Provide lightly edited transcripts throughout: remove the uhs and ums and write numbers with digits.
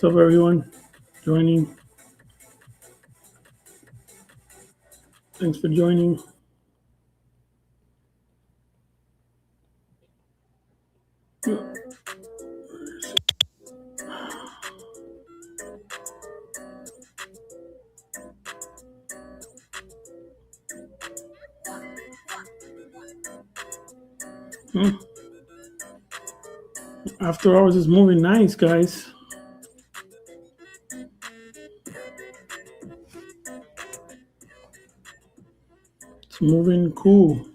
What's up, everyone joining? Thanks for joining. After hours is moving nice, guys. It's moving cool.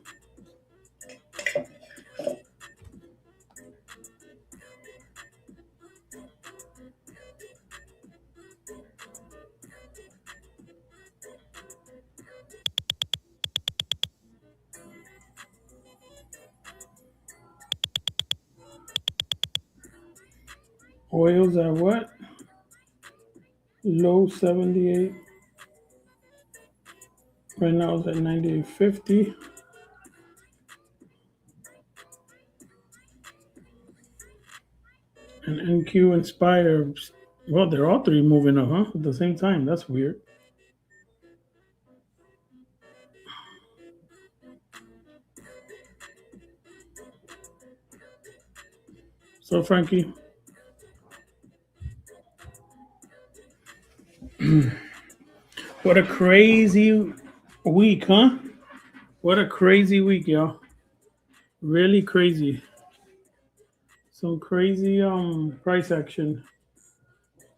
Oils at what? Low 78. Right now it's at 98.50. And NQ Inspire. Well, they're all three moving up, huh? At the same time. That's weird. So, Frankie. What a crazy week, huh? What a crazy week, y'all. Really crazy. Some crazy price action.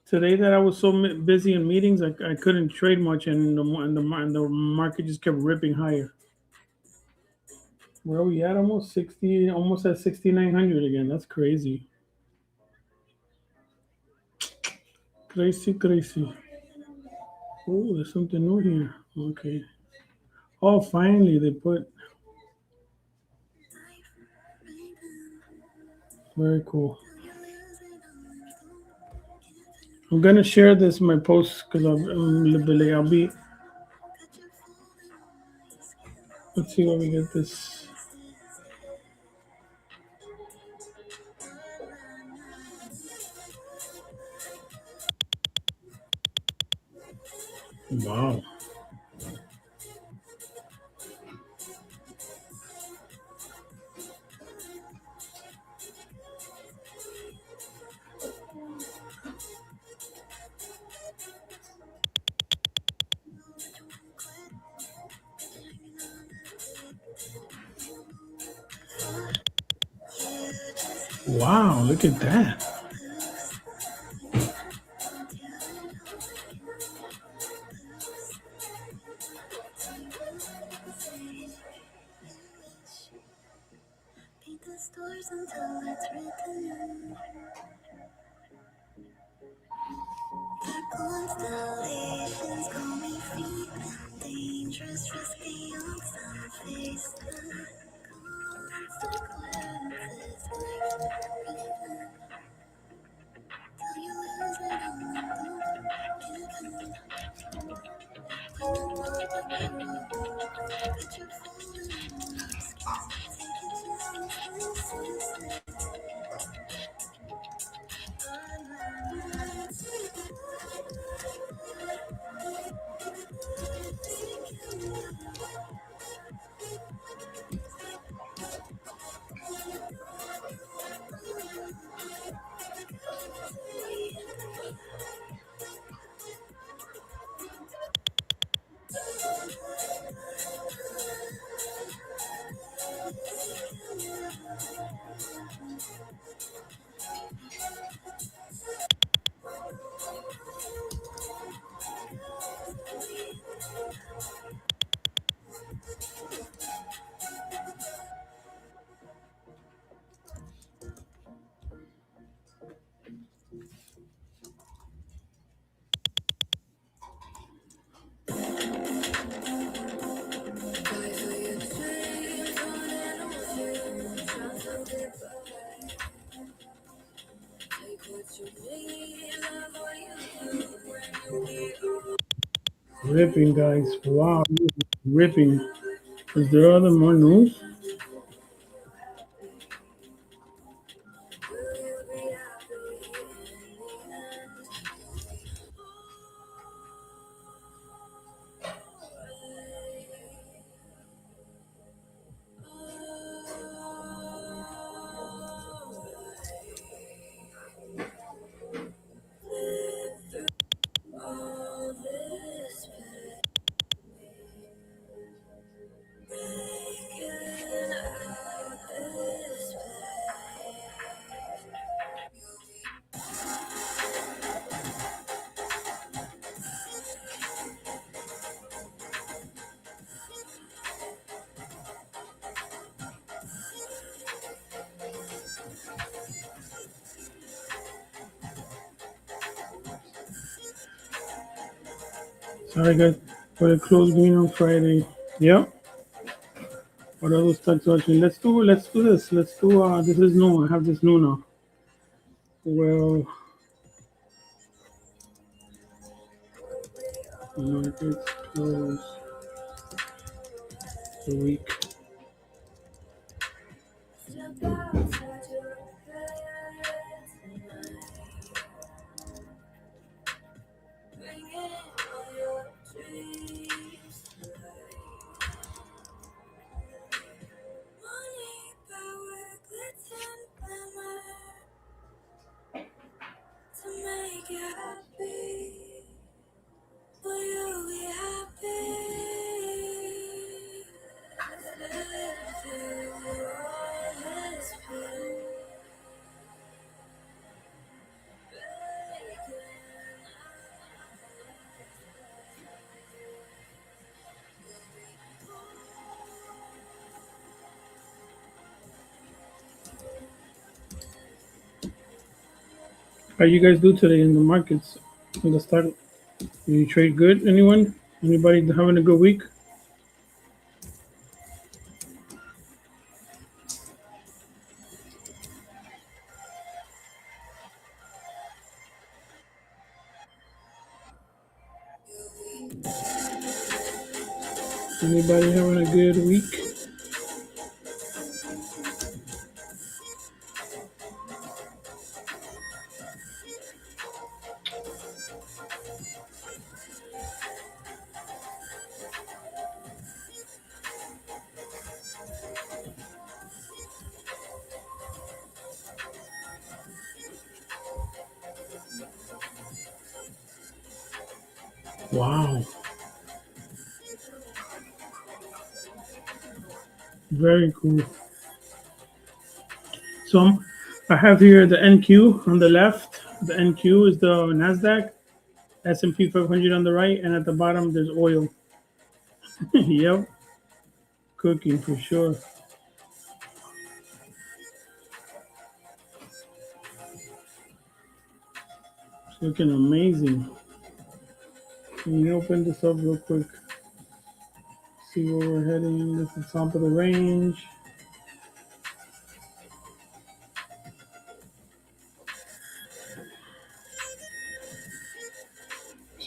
Today that I was so busy in meetings, I couldn't trade much, and the market just kept ripping higher. Where are we at? Almost 60, almost at 6,900 again. That's crazy. Crazy, crazy. Oh, there's something new here. Okay. Oh, finally they put. Very cool. I'm gonna share this in my post because I'm a little bit late. I'll be. Let's see where we get this. Wow. Wow, look at that. Ripping, guys. Wow, ripping. Is there other more news? Sorry, guys. For the close green on Friday. Yep. What other stocks watching? Let's do this. Let's do this is new. I have this new now. Well, markets close the week. How you guys do today in the markets? In the stock, you trade good? Anyone? Anybody having a good week? Anybody having a good week? Wow, very cool. So I have here the NQ on the left. The NQ is the Nasdaq, S&P 500 on the right, and at the bottom there's oil. Yep, cooking for sure. It's looking amazing. Let me open this up real quick. See where we're heading. This is the top of the range.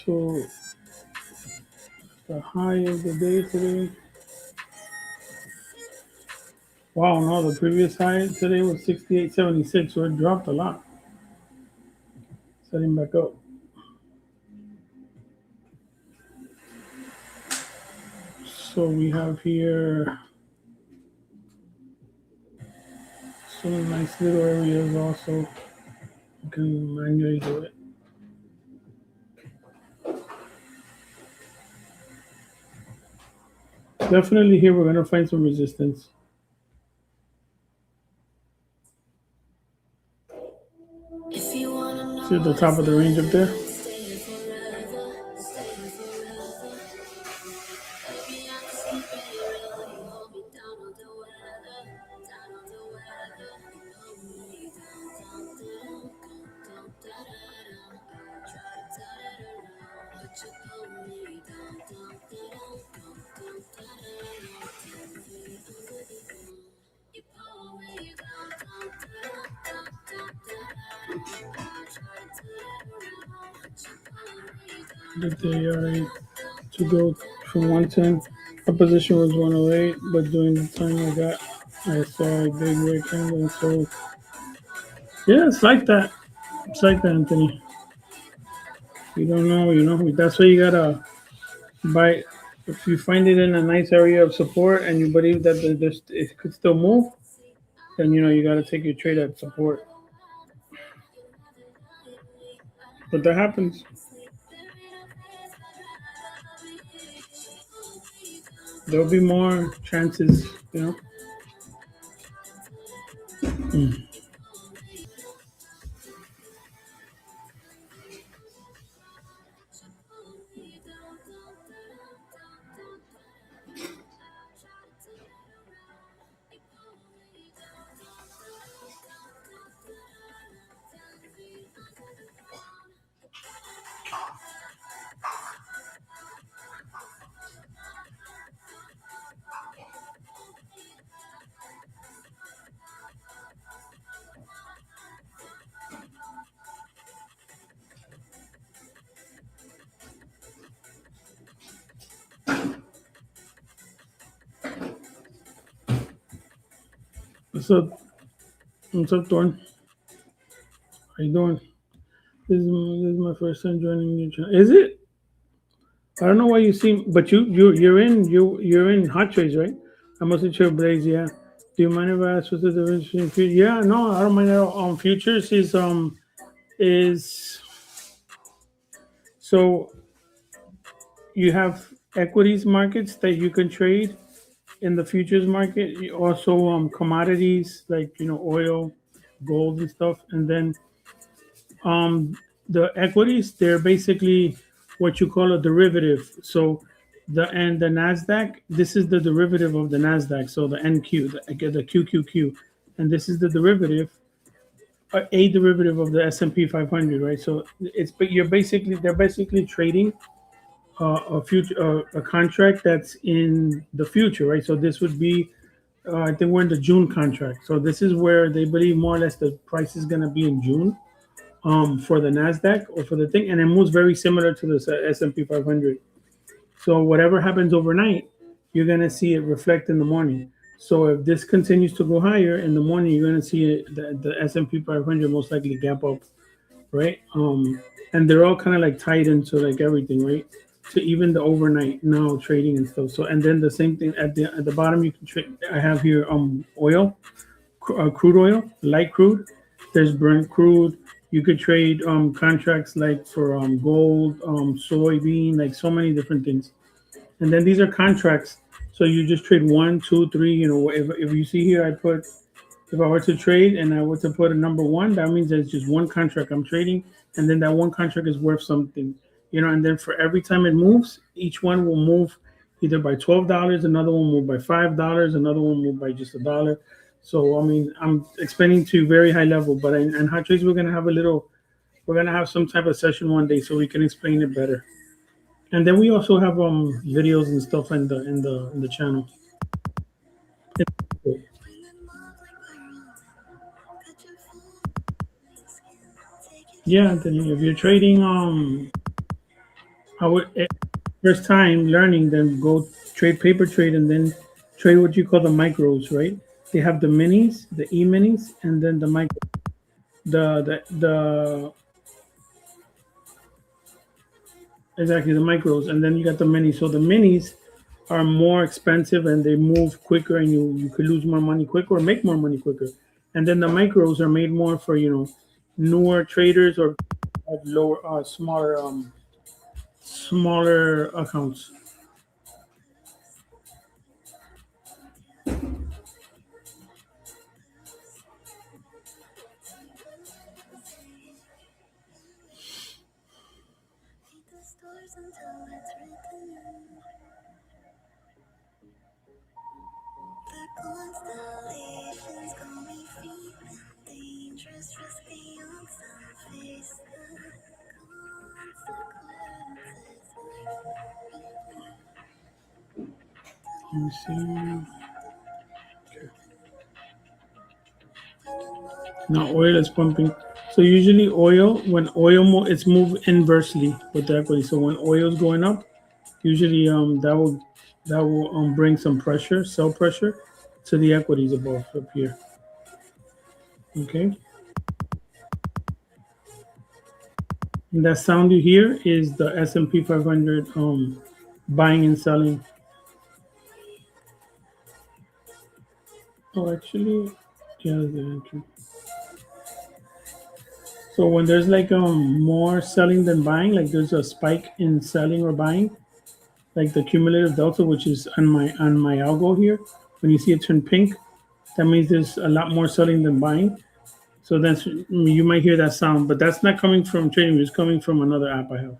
So the high of the day today. Wow, no, the previous high today was 68.76, so it dropped a lot. Setting back up. So we have here some nice little areas also. You can manually do it. Definitely here we're gonna find some resistance. See at the top of the range up there? Get the to go from 110. Our position was 108, but during the time I saw a big red candle. So yeah, it's like that. It's like that, Anthony. You don't know, That's why you gotta buy. If you find it in a nice area of support and you believe that it could still move, then you gotta take your trade at support. But that happens. There'll be more chances. Mm. What's up? What's up, Thorn? How you doing? This is my first time joining your channel. Is it? I don't know why you seem, but you're in hot trades, right? I must have Blaze. Yeah. Do you mind if I ask what's the difference between futures? Yeah, no, I don't mind at all. Futures is so you have equities markets that you can trade in the futures market. You also commodities like oil, gold, and stuff, and then um, the equities, they're basically what you call a derivative. So the Nasdaq, this is the derivative of the Nasdaq. So the NQ, the QQQ, and this is the derivative, a derivative of the S&P 500, right? So but they're basically trading a contract that's in the future, right? So this would be I think we're in the June contract. So this is where they believe more or less the price is going to be in June for the Nasdaq or for the thing, and it moves very similar to the S&P 500. So whatever happens overnight, you're gonna see it reflect in the morning. So if this continues to go higher in the morning, you're gonna see the S&P 500 most likely gap up, right? And they're all kind of like tied into like everything, right? To even the overnight now trading and stuff. So and then the same thing at the bottom you can trade. I have here oil, crude oil, light crude. There's Brent crude. You could trade contracts like for gold, soybean, like so many different things. And then these are contracts. So you just trade one, two, three. If you see here, if I were to trade and I were to put a number one, that means there's just one contract I'm trading, and then that one contract is worth something. And then for every time it moves, each one will move either by $12, another one move by $5, another one move by just $1. So I mean, I'm explaining to you very high level, but in hot trades we're gonna have some type of session one day so we can explain it better. And then we also have videos and stuff in the channel. Yeah, Anthony, if you're trading I would first time learning, then go trade paper trade and then trade what you call the micros, right? They have the minis, the e minis, and then the micro, the exactly the micros, and then you got the minis. So the minis are more expensive and they move quicker, and you could lose more money quicker or make more money quicker. And then the micros are made more for newer traders or have lower smaller accounts. Let me see. Now oil is pumping. So usually oil, when it's moved inversely with the equity. So when oil is going up, Usually, that will bring some pressure, sell pressure, to the equities above up here. Okay, and that sound you hear is the S&P 500 buying and selling. Oh, actually, yeah, the entry. So when there's like more selling than buying, like there's a spike in selling or buying, like the cumulative delta, which is on my algo here. When you see it turn pink, that means there's a lot more selling than buying. So that's you might hear that sound, but that's not coming from TradingView. It's coming from another app I have.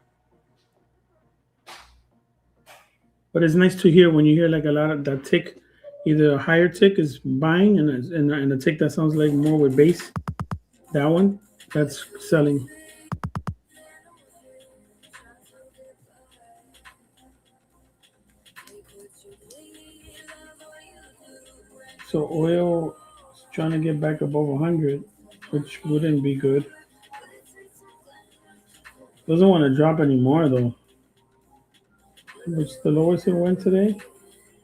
But it's nice to hear when you hear like a lot of that tick. Either a higher tick is buying, and a tick that sounds like more with base. That one, that's selling. So oil is trying to get back above 100, which wouldn't be good. Doesn't want to drop anymore though. Which the lowest it went today,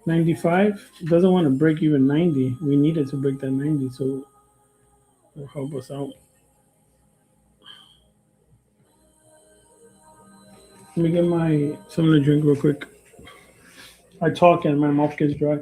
95. Doesn't want to break even 90. We needed to break that 90, so it'll help us out. Let me get my something to drink real quick. I talk and my mouth gets dry.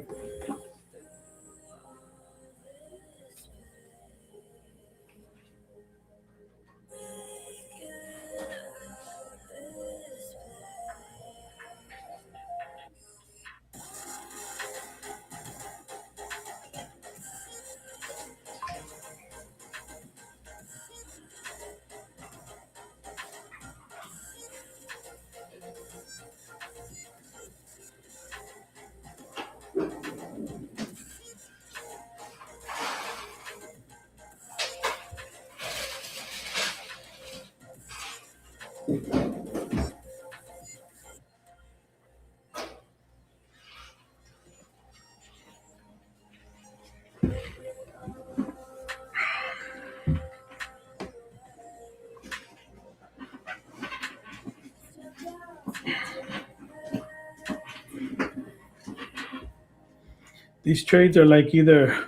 These trades are like either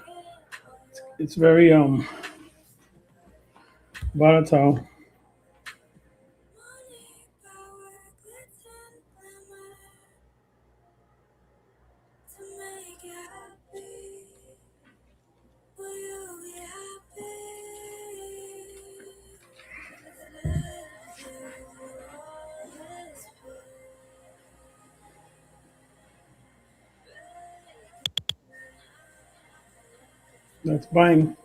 it's very volatile. That's buying.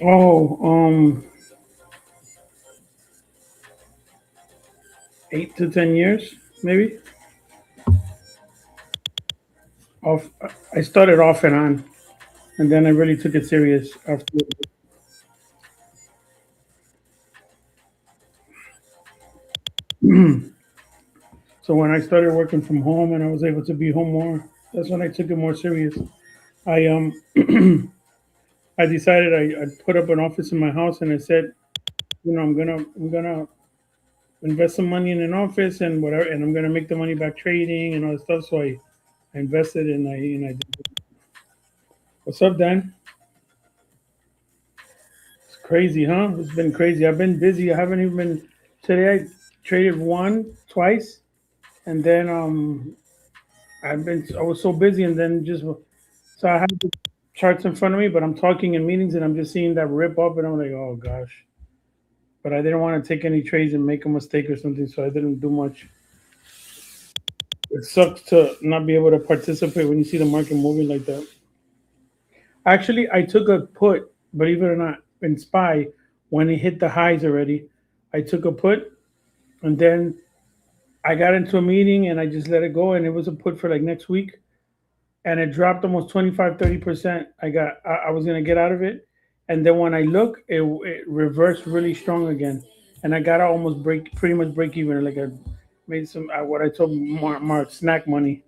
Oh, 8 to 10 years, maybe. Off. I started off and on, and then I really took it serious after. So when I started working from home and I was able to be home more, that's when I took it more serious. I I decided I put up an office in my house, and I said, I'm gonna invest some money in an office and whatever, and I'm gonna make the money back trading and all that stuff. So I invested and I did. What's up, Dan? It's crazy, huh? It's been crazy. I've been busy. I haven't even been today. I traded twice, and then I was so busy, and then just so I had to. charts in front of me, but I'm talking in meetings and I'm just seeing that rip up, and I'm like, oh gosh. But I didn't want to take any trades and make a mistake or something, so I didn't do much. It sucks to not be able to participate when you see the market moving like that. Actually, I took a put, believe it or not, in SPY when it hit the highs already. I took a put, and then I got into a meeting and I just let it go, and it was a put for like next week, and it dropped almost 25-30%. I was gonna get out of it, and then when I look, it reversed really strong again, and I got to almost pretty much break even. Like I made some what I told Mark snack money.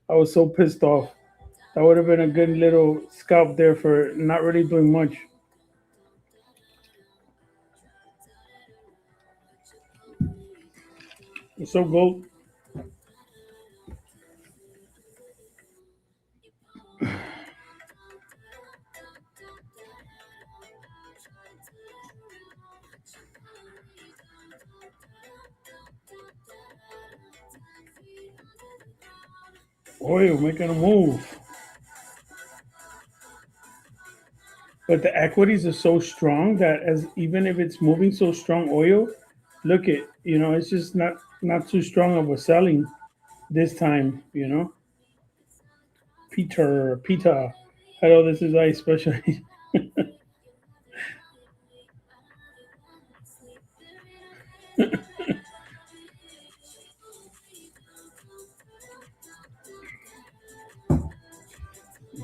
I was so pissed off. That would have been a good little scalp there for not really doing much. So gold, oil making a move, but the equities are so strong that as even if it's moving so strong, oil, look at it's just not too strong of a selling this time. Peter, hello, this is I specially.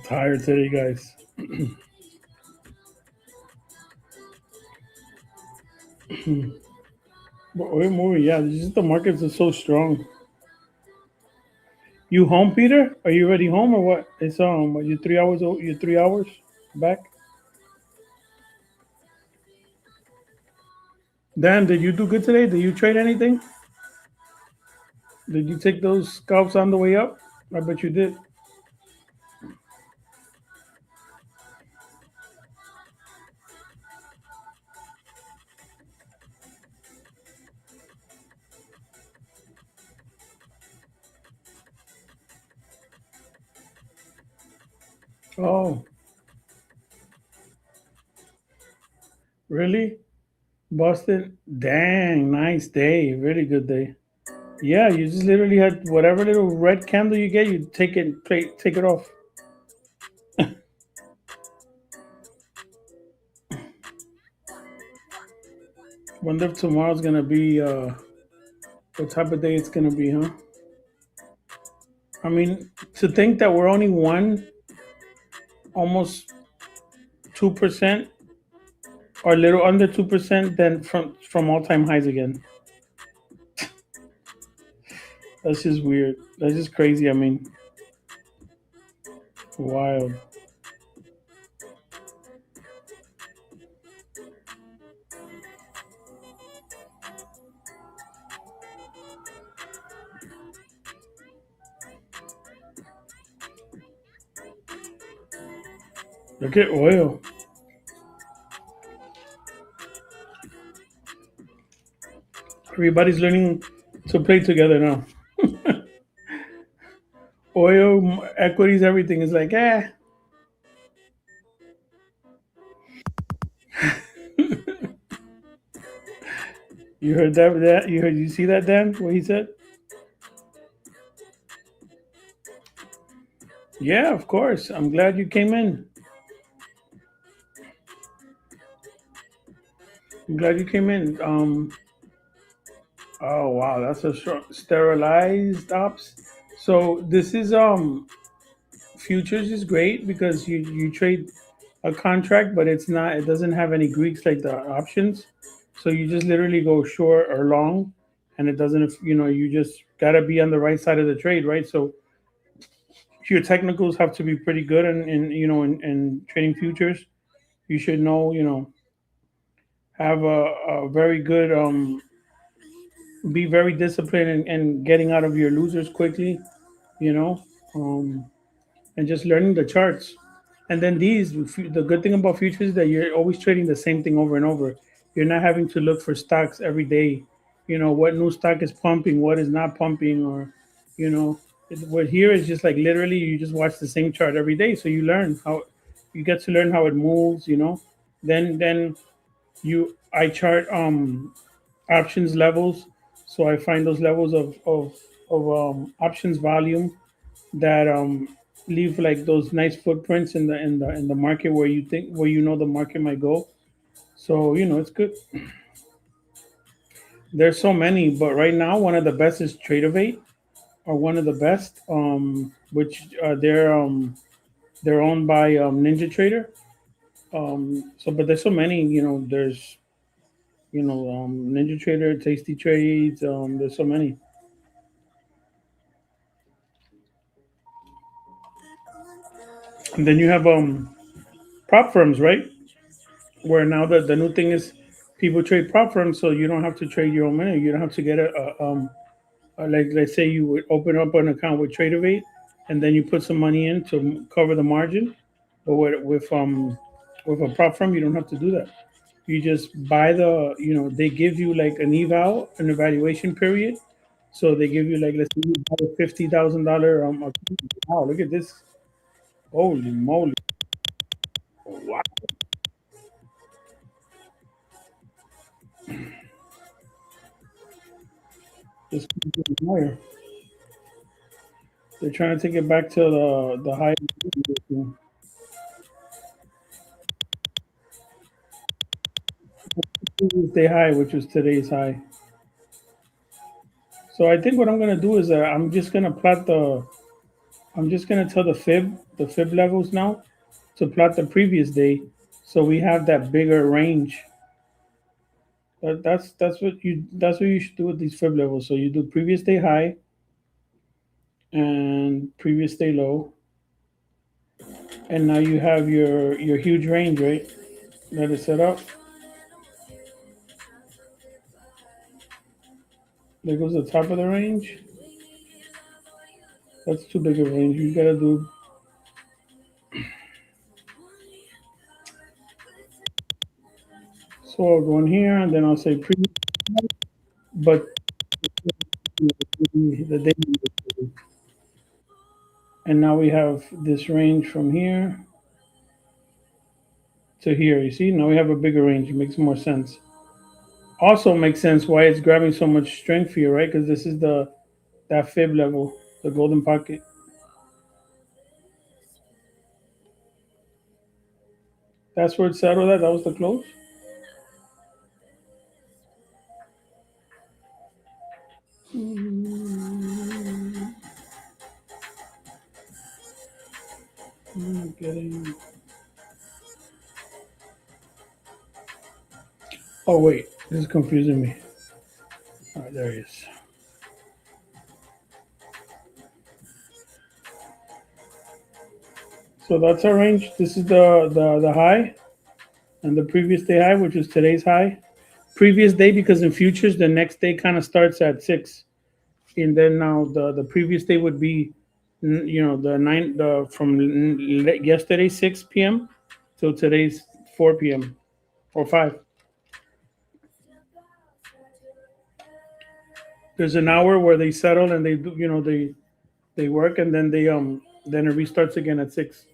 Tired today, guys. But oil moving, yeah. It's just the markets are so strong. You home, Peter? Are you already home or what? It's what, you 3 hours. You 3 hours back. Dan, did you do good today? Did you trade anything? Did you take those scalps on the way up? I bet you did. Oh, really? Boston? Dang, nice day. Really good day. Yeah, you just literally had whatever little red candle you get, you take it off. Wonder if tomorrow's gonna be what type of day it's gonna be, huh? I mean, to think that we're only almost 2% or a little under 2%, then from all time highs again. That's just weird. That's just crazy. I mean, wild. Look at oil. Everybody's learning to play together now. Oil, equities, everything is like, eh. You heard that? You see that, Dan? What he said? Yeah, of course. I'm glad you came in. I'm glad you came in. Oh wow, that's a short sterilized ops. So this is futures is great because you trade a contract, but it doesn't have any Greeks like the options. So you just literally go short or long, and it doesn't. You just gotta be on the right side of the trade, right? So your technicals have to be pretty good, in trading futures. You should have a very good be very disciplined and getting out of your losers quickly, you know, um, and just learning the charts. And then the good thing about futures is that you're always trading the same thing over and over. You're not having to look for stocks every day. What new stock is pumping, what is not pumping, or you know. What here is just like literally you just watch the same chart every day, so you learn how you get to learn how it moves. Then you I chart options levels, so I find those levels of options volume that leave like those nice footprints in the market where the market might go. So it's good. There's so many, but right now one of the best is Tradeovate, or one of the best, which they're owned by Ninja Trader. So, but there's so many. There's Ninja Trader, Tasty Trades. There's so many, and then you have prop firms, right? Where now the new thing is people trade prop firms, so you don't have to trade your own money. You don't have to get like let's say you would open up an account with Tradeovate, and then you put some money in to cover the margin. But with a prop firm, you don't have to do that. You just buy they give you like an evaluation period. So they give you like, let's say you buy a $50,000 account. Wow, look at this. Holy moly. Wow. This keeps getting higher. They're trying to take it back to the high previous day high, which was today's high. So I think what I'm gonna do is I'm just gonna tell the fib levels now to plot the previous day, so we have that bigger range. That's what you should do with these fib levels. So you do previous day high and previous day low, and now you have your huge range, right? That is set up. There goes the top of the range. That's too big of a range. You gotta do. So I'll go in here and then I'll say previous, but the day, and now we have this range from here to here. You see, now we have a bigger range. It makes more sense. Also makes sense why it's grabbing so much strength here, right? Because this is that fib level, the golden pocket. That's where it settled at. That was the close. I'm not getting. Oh wait, this is confusing me. All right, there he is. So that's our range. This is the high and the previous day high, which is today's high. Previous day because in futures the next day kind of starts at 6, and then now the previous day would be, the nine the from yesterday 6 p.m. till today's 4 p.m. or 5. There's an hour where they settle and they do they work, and then it restarts again at 6.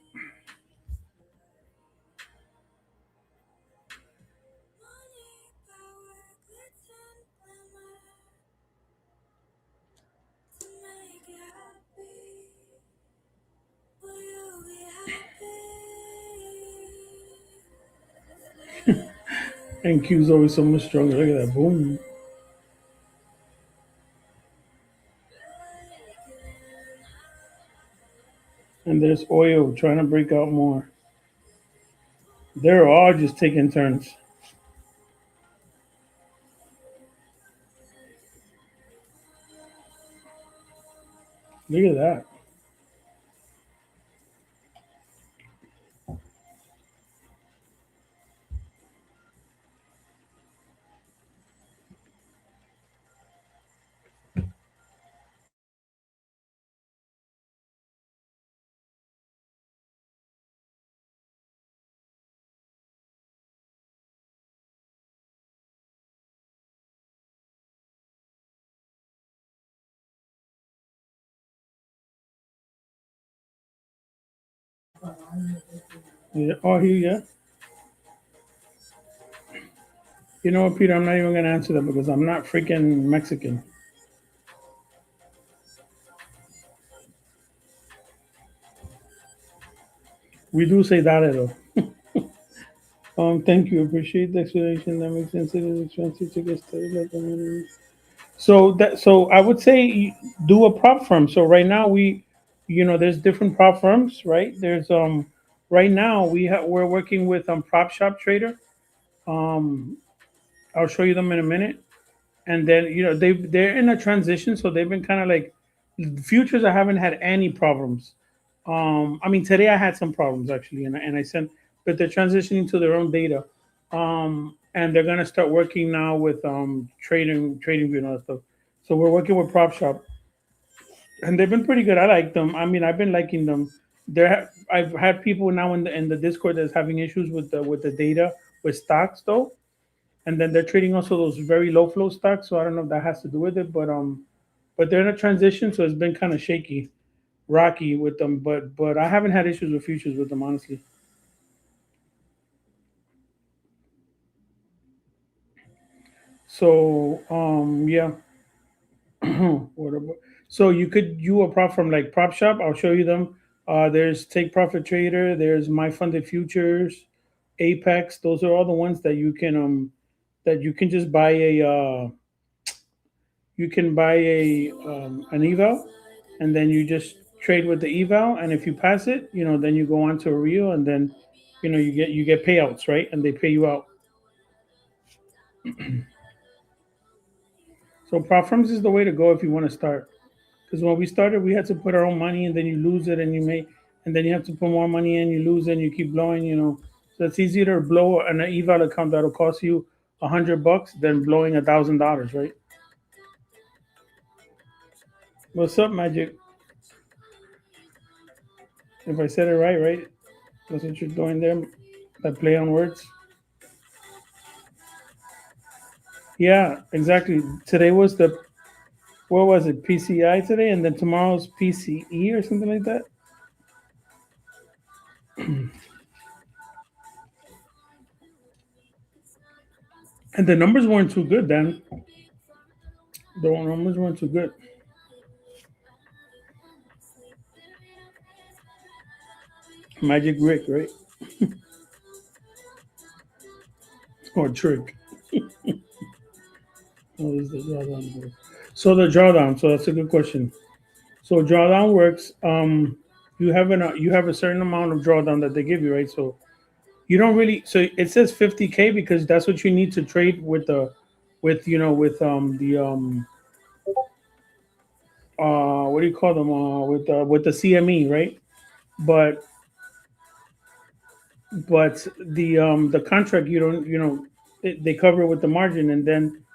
And Q's always so much stronger. Look at that, boom. And there's oil trying to break out more. They're all just taking turns. Look at that. Yeah. Oh, he, yeah. You know what, Peter? I'm not even gonna answer that because I'm not freaking Mexican. We do say that though. Thank you. Appreciate the explanation. That makes sense. It is expensive to get started. So I would say do a prop firm. So right now there's different prop firms, right? There's right now we're working with PropShopTrader. Um, I'll show you them in a minute. And then they're in a transition, so they've been kind of like futures. I haven't had any problems. I mean, today I had some problems actually, and I sent, but they're transitioning to their own data, and they're gonna start working now with TradingView and all that stuff. So we're working with PropShop, and they've been pretty good. I like them. I mean, I've been liking them. I've had people now in the Discord that's having issues with the data with stocks though, and then they're trading also those very low flow stocks. So I don't know if that has to do with it, but they're in a transition, so it's been kind of shaky, rocky with them. But I haven't had issues with futures with them honestly. So yeah. What about, so you could you a prop from like prop shop. I'll show you them. There's Take Profit Trader. There's My Funded Futures, Apex. Those are all the ones that you can just buy a you can buy a an eval, and then you just trade with the eval. And if you pass it, then you go on to a real, and then you get payouts, right? And they pay you out. So prop firms is the way to go if you want to start. Because when we started, we had to put our own money, and then you lose it, and and then you have to put more money in, you lose it, and you keep blowing. So it's easier to blow an eval account that'll cost you $100 than blowing $1,000, right? What's up, Magic? If I said it right, right? That's what you're doing there. That play on words. Yeah, exactly. Today was the what was it? PCI today, and then tomorrow's PCE or something like that. And the numbers weren't too good then. The numbers weren't too good. Magic Rick, right? Or Trick. What is the drawdown work? So the drawdown. So that's a good question. So drawdown works. You have a certain amount of drawdown that they give you, right? So you don't really. So it says 50K because that's what you need to trade with what do you call them? With the CME, right? But the contract you don't they cover it with the margin, and then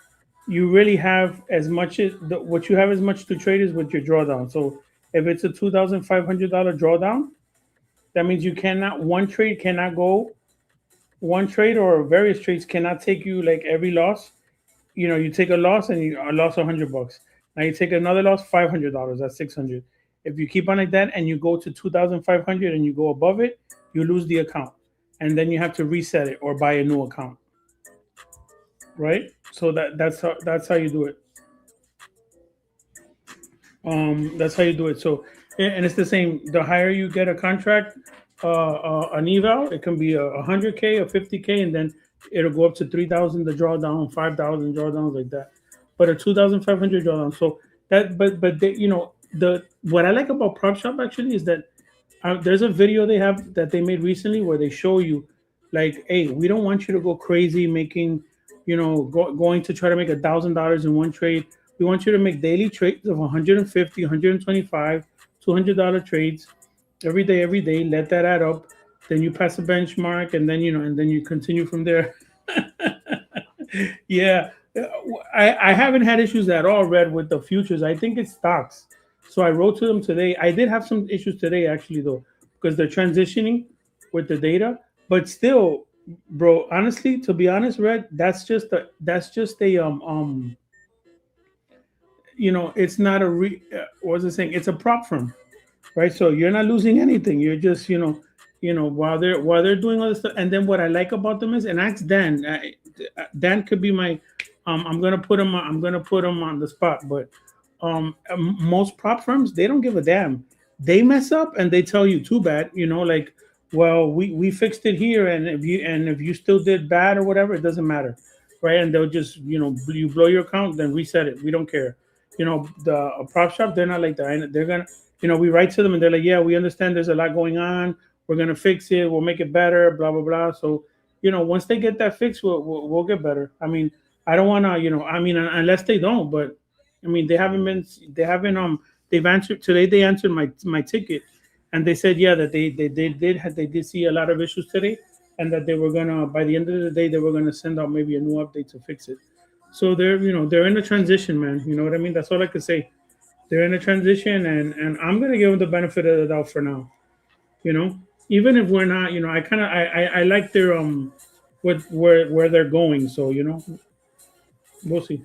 you really have as much what you have as much to trade is with your drawdown. So if it's a $2,500 drawdown, that means you cannot one trade cannot go one trade or various trades cannot take you like every loss. You take a loss and you lost $100. Now you take another loss, $500. That's 600. If you keep on like that and you go to 2,500 and you go above it, you lose the account, and then you have to reset it or buy a new account, right? So that's how you do it. That's how you do it. So, and it's the same. The higher you get a contract, an eval, it can be 100K or 50K, and then it'll go up to 3,000 the drawdown, 5,000 drawdowns like that. But a 2,500 drawdown. So but the what I like about Prop Shop actually is that there's a video they have that they made recently where they show you like, hey, we don't want you to go crazy making, going to try to make $1,000 in one trade. We want you to make daily trades of 150, 125, $200 trades every day. Let that add up. Then you pass a benchmark, and then you continue from there. Yeah, I haven't had issues at all, Red, with the futures. I think it's stocks. So I wrote to them today. I did have some issues today, actually, though, because they're transitioning with the data. But still, bro, honestly, to be honest, Red, that's just it's not what was I saying? It's a prop firm, right? So you're not losing anything. You're just, while they're doing all this stuff. And then what I like about them is, and ask Dan. Dan could be my. I'm gonna put him on the spot, but most prop firms, they don't give a damn. They mess up and they tell you too bad. Like, well, we fixed it here, and if you still did bad or whatever, it doesn't matter, right? And they'll just you blow your account, then reset it. We don't care. The prop shop, they're not like that. They're gonna we write to them and they're like, yeah, we understand there's a lot going on. We're gonna fix it. We'll make it better. Blah blah blah. So once they get that fixed, we'll get better. I mean, I don't want to, I mean, unless they don't, but I mean, they've answered today. They answered my ticket, and they said, yeah, that they did see a lot of issues today, and that they were gonna, by the end of the day, they were gonna send out maybe a new update to fix it. So they're in a transition, man. You know what I mean? That's all I could say. They're in a transition, and I'm gonna give them the benefit of the doubt for now. You know, even if we're not, I kind of I like their what where they're going. So we'll see.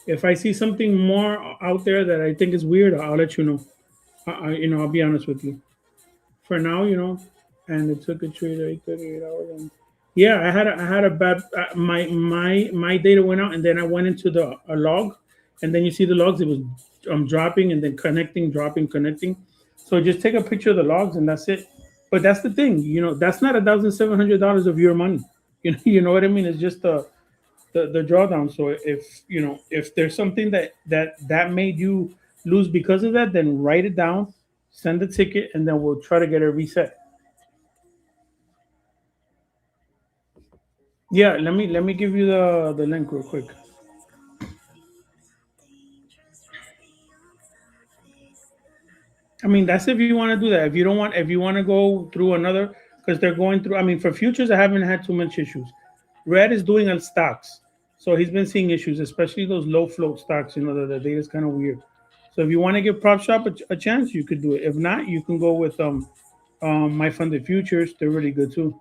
If I see something more out there that I think is weird, I'll let you know. I'll be honest with you. For now, and it took a trade 38 hours. And yeah, I had a bad my data went out, and then I went into the a log, and then you see the logs. It was dropping and then connecting, dropping, connecting. So just take a picture of the logs, and that's it. But that's the thing, that's not $1,700 of your money. You know what I mean? It's just the drawdown. So if there's something that made you lose because of that, then write it down, send the ticket, and then we'll try to get it reset. Yeah, let me give you the link real quick. I mean, that's if you want to do that. If you want to go through another, because they're going through. I mean, for futures, I haven't had too much issues. Red is doing on stocks, so he's been seeing issues, especially those low float stocks. The data is kind of weird. So if you want to give PropShop a chance, you could do it. If not, you can go with my funded futures. They're really good too.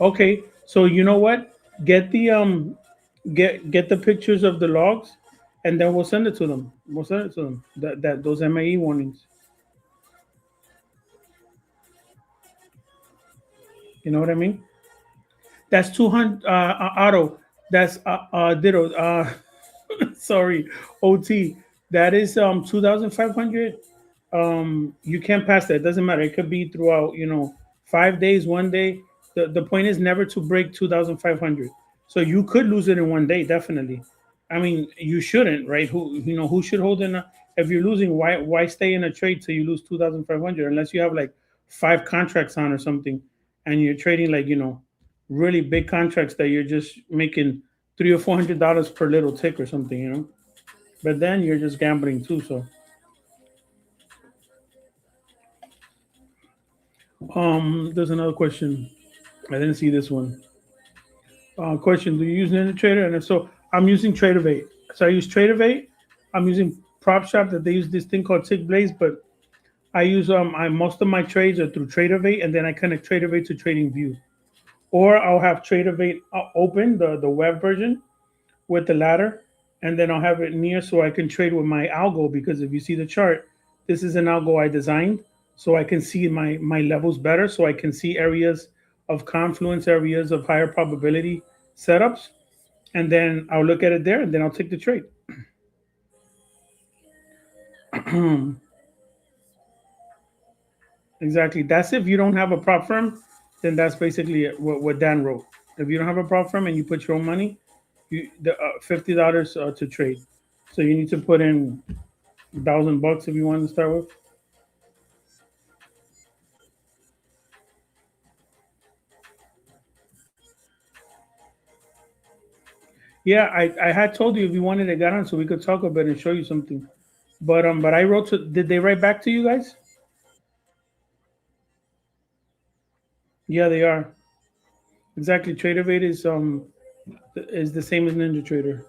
Okay, so you know what? Get the get the pictures of the logs, and then we'll send it to them. We'll send it to them. That those MAE warnings. You know what I mean? That's 200 auto. That's ditto. Sorry, OT. That is 2,500. You can't pass that. It doesn't matter. It could be throughout 5 days, one day. The point is never to break 2,500. So you could lose it in one day, definitely. I mean, you shouldn't, right? Who should hold in if you're losing, why stay in a trade till you lose 2,500 unless you have like five contracts on or something, and you're trading like really big contracts that you're just making $300 or $400 per little tick or something. But then you're just gambling too. So there's another question. I didn't see this one. Question: Do you use NinjaTrader? And if so, I'm using TradeOvate. So I use TradeOvate. I'm using PropShop that they use this thing called Tick Blaze, but I use most of my trades are through TradeOvate, and then I connect TradeOvate to TradingView, or I'll have TradeOvate open the web version with the ladder, and then I'll have it near so I can trade with my algo. Because if you see the chart, this is an algo I designed, so I can see my levels better, so I can see areas of confluence, areas of higher probability setups, and then I'll look at it there, and then I'll take the trade. Exactly. That's if you don't have a prop firm, then that's basically what Dan wrote. If you don't have a prop firm and you put your own money, you the $50 to trade. So you need to put in $1,000 if you want to start with. Yeah, I had told you if you wanted to get on so we could talk a bit and show you something. But I wrote to. Did they write back to you guys? Yeah, they are. Exactly. TradeOvate is the same as NinjaTrader.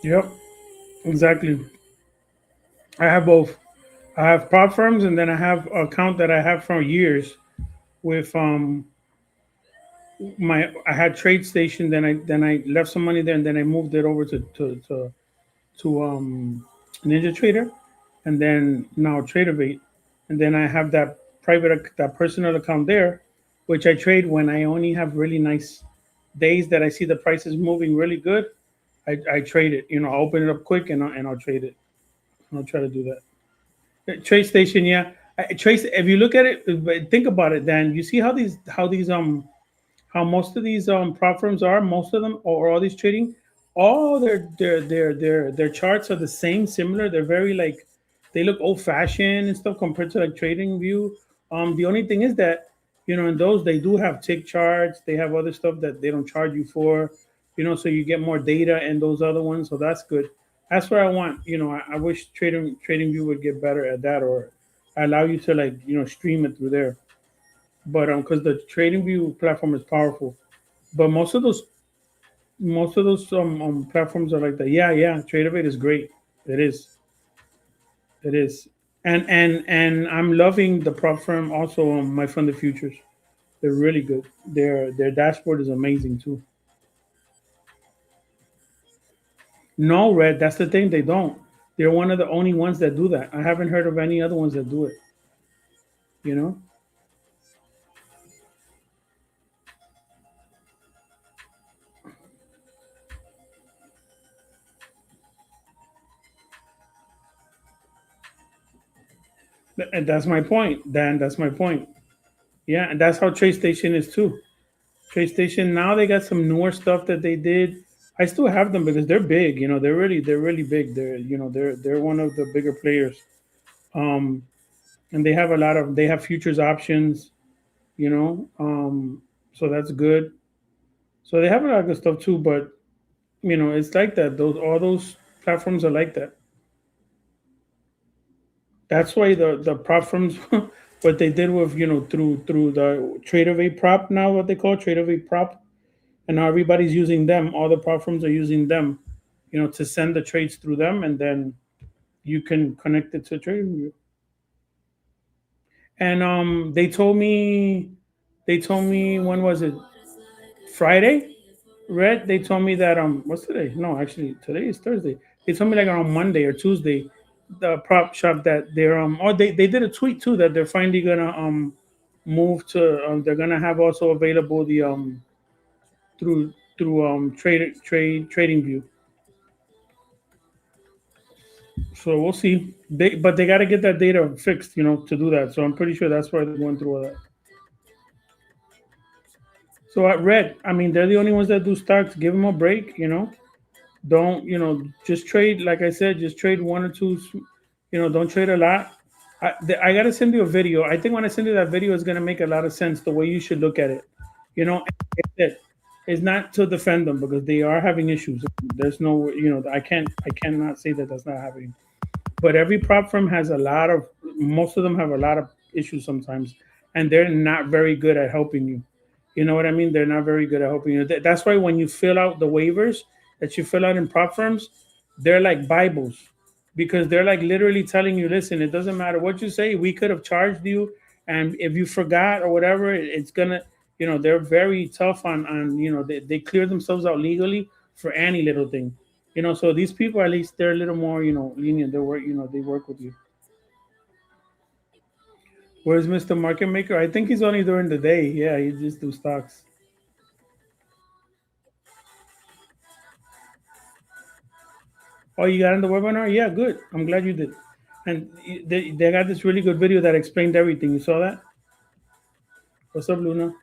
Yep, exactly. I have both. I have prop firms, and then I have an account that I have for years with my. I had Trade Station, then I left some money there, and then I moved it over to Ninja Trader, and then now TraderVate, and then I have that personal account there, which I trade when I only have really nice days that I see the prices moving really good. I trade it. I'll open it up quick and I'll trade it. I'll try to do that. Trade Station, yeah. Trace. If you look at it, but think about it, Dan. You see how most of these prop firms are, most of them, or all these trading, all their charts are the same, similar. They're very like they look old fashioned and stuff compared to like TradingView. The only thing is that in those they do have tick charts. They have other stuff that they don't charge you for. So you get more data in those other ones. So that's good. That's what I want. I wish TradingView would get better at that, or allow you to like stream it through there. But because the TradingView platform is powerful, but most of those platforms are like that. Yeah, yeah. TradeAway is great. It is. It is. And I'm loving the prop firm also on my funded futures. They're really good. Their dashboard is amazing too. No, Red. That's the thing. They don't. They're one of the only ones that do that. I haven't heard of any other ones that do it. You know. And that's my point, Dan. That's my point. Yeah, and that's how Trade Station is too. Trade Station now they got some newer stuff that they did. I still have them because they're big. They're really big. They're one of the bigger players. Um, and they have futures options. You know, so that's good. So they have a lot of good stuff too. But it's like that. All those platforms are like that. That's why the prop firms, what they did with through the Trade of a prop now, what they call Trade of a prop, and now everybody's using them. All the prop firms are using them, to send the trades through them, and then you can connect it to TradingView. And they told me when was it? Friday, Red. They told me that what's today? No, actually today is Thursday. They told me like on Monday or Tuesday, the prop shop that they're or they did a tweet too that they're finally gonna move to they're gonna have also available the through trading view. So we'll see. But they got to get that data fixed, to do that. So I'm pretty sure that's why they're going through all that. So at Red, I mean, they're the only ones that do stocks. Give them a break, Don't just trade. Like I said, just trade one or two. Don't trade a lot. I got to send you a video. I think when I send you that video, it's going to make a lot of sense the way you should look at it. It's not to defend them because they are having issues. There's no, I cannot say that that's not happening. But every prop firm has most of them have a lot of issues sometimes, and they're not very good at helping you. You know what I mean? They're not very good at helping you. That's why when you fill out the waivers that you fill out in prop firms, they're like Bibles because they're like literally telling you, listen, it doesn't matter what you say, we could have charged you, and if you forgot or whatever, it's gonna, they're very tough on they clear themselves out legally for any little thing. So these people at least they're a little more lenient. They work with you. Where's Mr. Market Maker? I think he's only during the day. Yeah, he just do stocks. Oh, you got in the webinar? Yeah, good. I'm glad you did. And they got this really good video that explained everything. You saw that? What's up, Luna?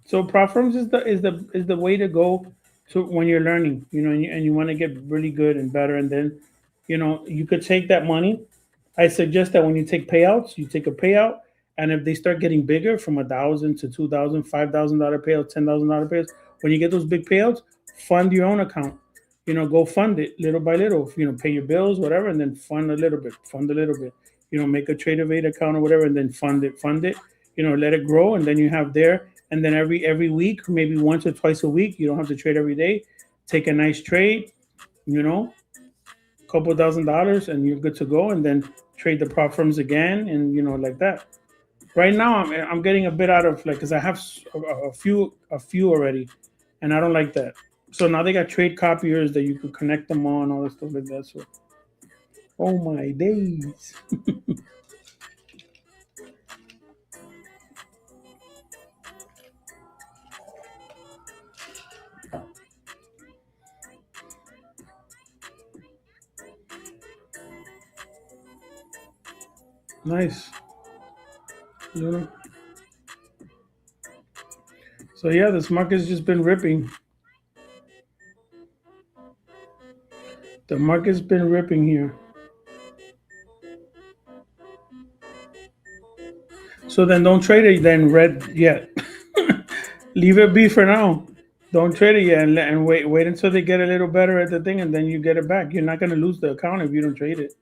So platforms is the way to go to when you're learning, and you want to get really good and better, and then, you could take that money. I suggest that when you take payouts, you take a payout, and if they start getting bigger from 1,000 to 2,000, $5,000 payouts, $10,000 payouts, when you get those big payouts, fund your own account. Go fund it little by little. Pay your bills, whatever, and then fund a little bit. Make a trade of eight account or whatever, and then fund it. Let it grow, and then you have there, and then every week, maybe once or twice a week, you don't have to trade every day. Take a nice trade, you know, couple $1,000, and you're good to go. And then trade the prop firms again, and like that. Right now, I'm getting a bit out of like because I have a few already, and I don't like that. So now they got trade copiers that you can connect them on, all this stuff like that. So, oh my days. Nice. You know. So yeah, this market's just been ripping. The market's been ripping here. So then don't trade it then red yet. Leave it be for now. Don't trade it yet, and wait until they get a little better at the thing, and then you get it back. You're not gonna lose the account if you don't trade it.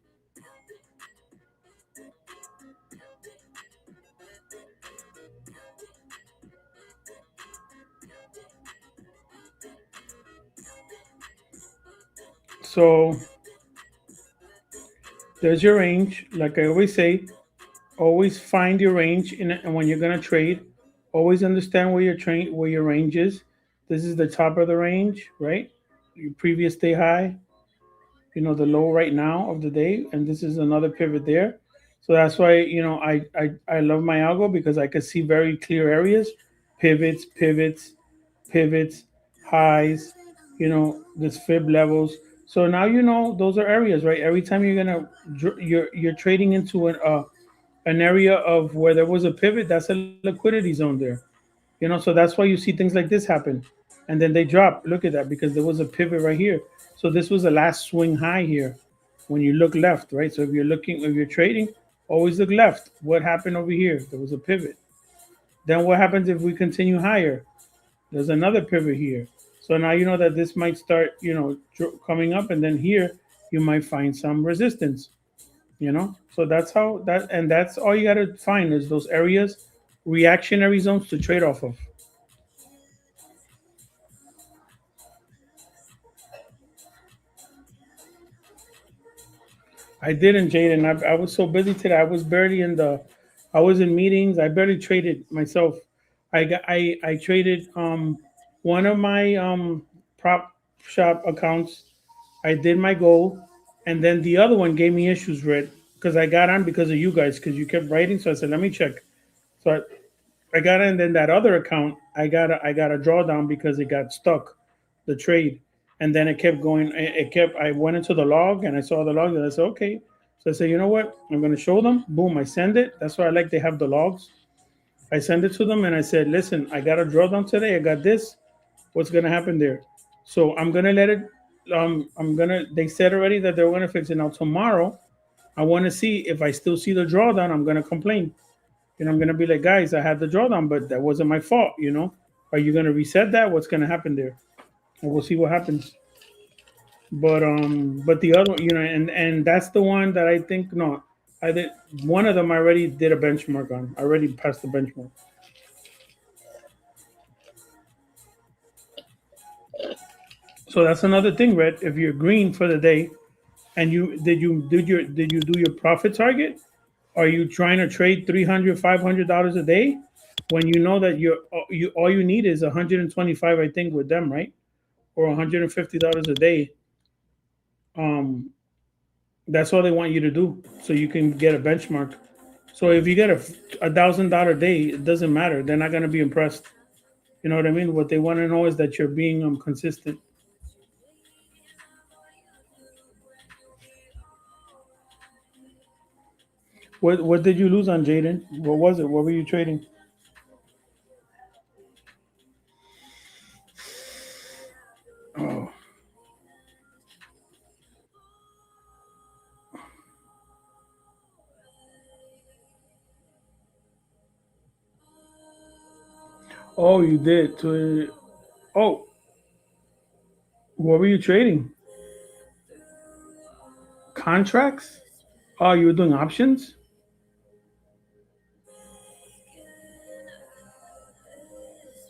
So there's your range. Like I always say, always find your range and when you're gonna trade, always understand where your range is. This is the top of the range, right? Your previous day high, the low right now of the day, and this is another pivot there. So that's why I love my algo because I can see very clear areas, pivots, highs, this fib levels. So now those are areas, right? Every time you're trading into an area of where there was a pivot, that's a liquidity zone there. So that's why you see things like this happen, and then they drop. Look at that because there was a pivot right here. So this was the last swing high here. When you look left, right? So if you're trading, always look left. What happened over here? There was a pivot. Then what happens if we continue higher? There's another pivot here. So now you know that this might start, coming up, and then here you might find some resistance. So that's all you got to find is those areas, reactionary zones to trade off of. I didn't, Jaden. I was so busy today. I was in meetings. I barely traded myself. I traded one of my prop shop accounts. I did my goal, and then the other one gave me issues, Red, because I got on because of you guys, because you kept writing. So I said, let me check. So I got in. Then that other account, I got a drawdown because it got stuck, the trade, and then it kept going. It kept. I went into the log and I saw the log and I said, okay. So I said, you know what? I'm going to show them. Boom! I send it. That's why I like they have the logs. I send it to them and I said, listen, I got a drawdown today. I got this. What's going to happen there? So I'm going to let it. I'm gonna. They said already that they're going to fix it. Now tomorrow, I want to see if I still see the drawdown. I'm going to complain. I'm gonna be like, guys, I had the drawdown, but that wasn't my fault. Are you gonna reset that? What's gonna happen there? And we'll see what happens. But the other, and that's the one that I think no, I did one of them. I already did a benchmark on. I already passed the benchmark. So that's another thing, Red. If you're green for the day, and you do your profit target? Are you trying to trade $300, $500 a day when you know that you all you need is 125, I think, with them, right? Or $150 a day. Um, that's all they want you to do, so you can get a benchmark. So if you get a $1,000 day, it doesn't matter. They're not gonna be impressed. You know what I mean? What they want to know is that you're being consistent. What did you lose on, Jaden? What was it? What were you trading? Oh, oh, you did. Oh, what were you trading? Contracts? Oh, you were doing options?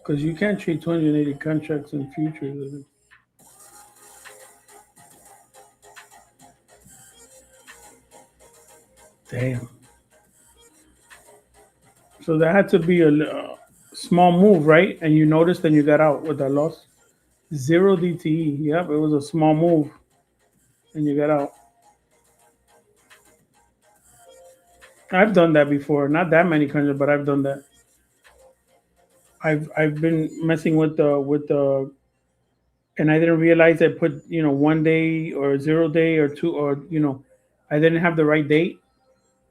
Because you can't trade 280 contracts in futures. Damn. So that had to be a small move, right? And you noticed and you got out with that loss. Zero DTE. Yep, it was a small move and you got out. I've done that before. Not that many countries, but I've done that. I've been messing with the and I didn't realize I put 1 day or 0 day or two or I didn't have the right date,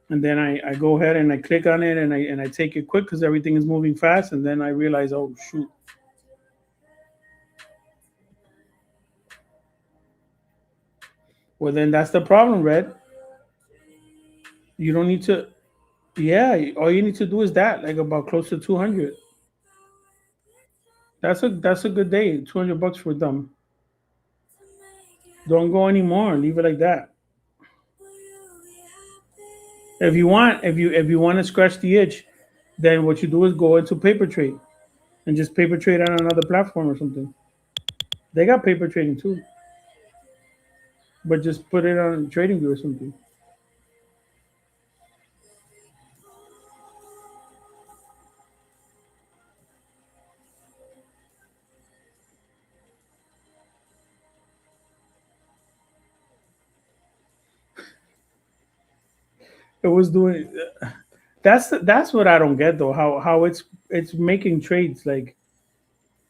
and then I go ahead and I click on it and I take it quick because everything is moving fast, and then I realize, oh shoot. Well, then that's the problem, Red. You don't need to. Yeah, all you need to do is that, like about close to 200. That's a good day. 200 bucks for them. Don't go anymore. Leave it like that. If you want to scratch the itch, then what you do is go into paper trade and just paper trade on another platform or something. They got paper trading too, but just put it on TradingView or something. It was doing. That's what I don't get though. How it's making trades like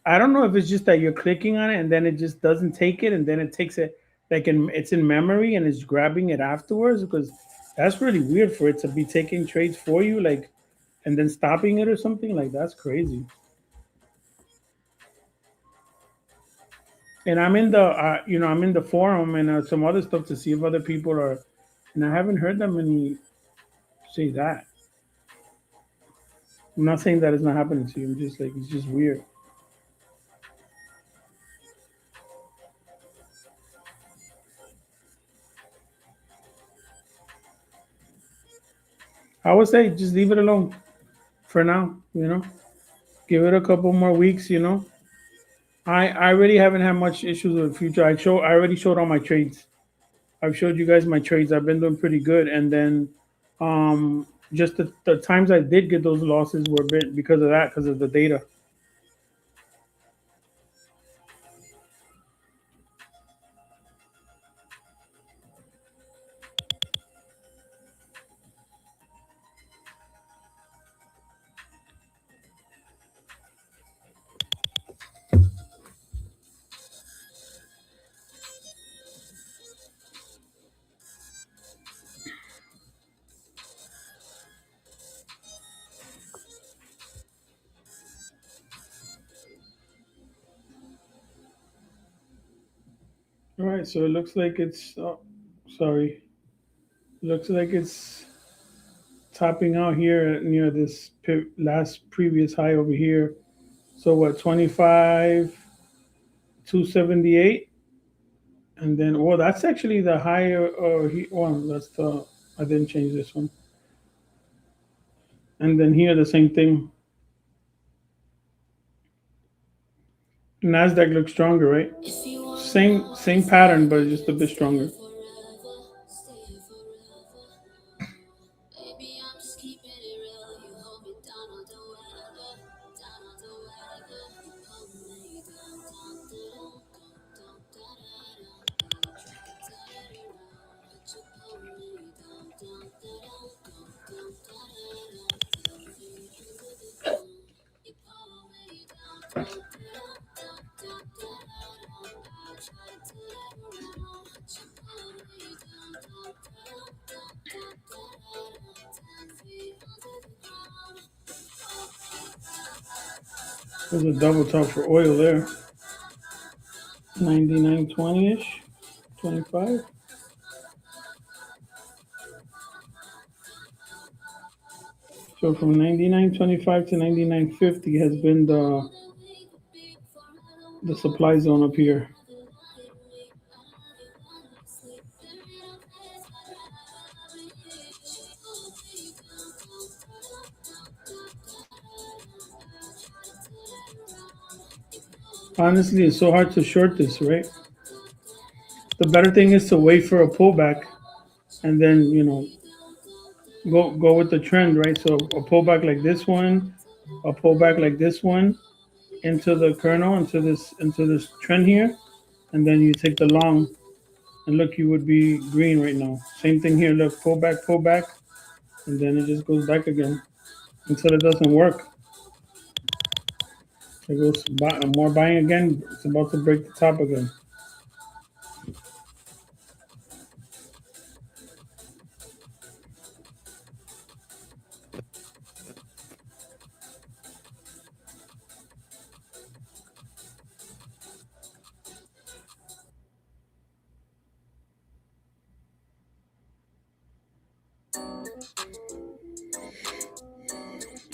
I don't know if it's just that you're clicking on it and then it just doesn't take it and then it takes it like it's in memory and it's grabbing it afterwards because that's really weird for it to be taking trades for you like and then stopping it or something like that's crazy. And I'm in the I'm in the forum and some other stuff to see if other people are, and I haven't heard that many say that. I'm not saying that it's not happening to you. I'm just like it's just weird. I would say just leave it alone for now. Give it a couple more weeks. I really haven't had much issues with future. I already showed all my trades. I've showed you guys my trades. I've been doing pretty good, and then just the times I did get those losses were a bit because of that, because of the data. All right, so it looks like it's. Oh, sorry. Looks like it's topping out here near this last previous high over here. So what? 25 278, and then well, that's actually the higher one. That's the I didn't change this one. And then here the same thing. Nasdaq looks stronger, right? Same pattern, but just a bit stronger. There's a double top for oil there. 99.20 ish, 25. So from 99.25 to 99.50 has been the supply zone up here. Honestly, it's so hard to short this, right? The better thing is to wait for a pullback and then go with the trend, right? So a pullback like this one, a pullback like this one into the kernel, into this trend here, and then you take the long, and look, you would be green right now. Same thing here. Look, pull back, and then it just goes back again until it doesn't work. It goes more buying again. It's about to break the top again.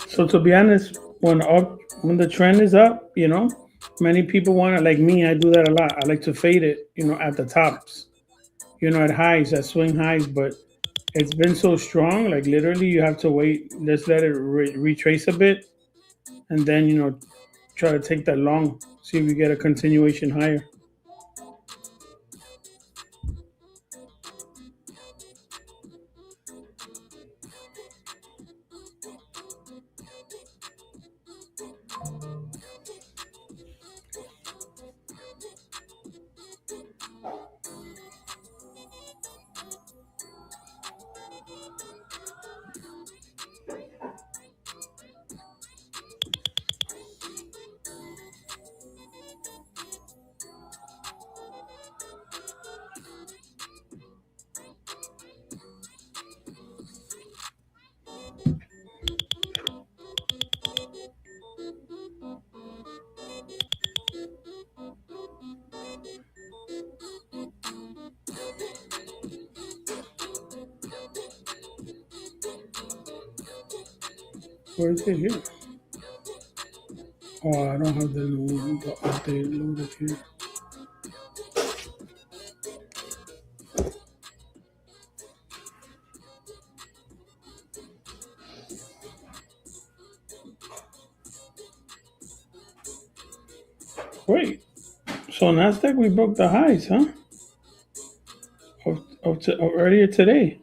So to be honest, when the trend is up, many people want to, like me. I do that a lot. I like to fade it, at the tops, at highs, at swing highs. But it's been so strong, like literally, you have to wait. Let's let it retrace a bit, and then try to take that long. See if we get a continuation higher. Where is it here? Oh, I don't have the update loaded here. Wait, so Nasdaq we broke the highs, huh? Of earlier today.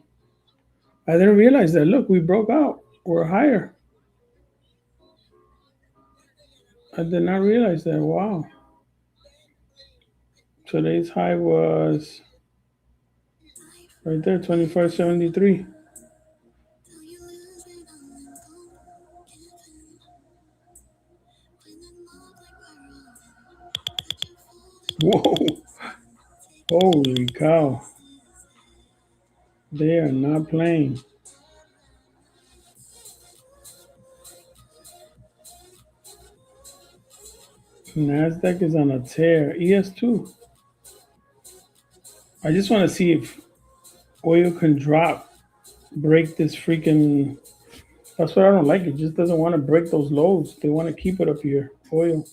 I didn't realize that. Look, we broke out. We're higher. I did not realize that. Wow. Today's high was right there, 25.73. Whoa. Holy cow. They are not playing. Nasdaq is on a tear. ES2. I just want to see if oil can break this freaking. That's what I don't like. It just doesn't want to break those lows. They want to keep it up here. Oil.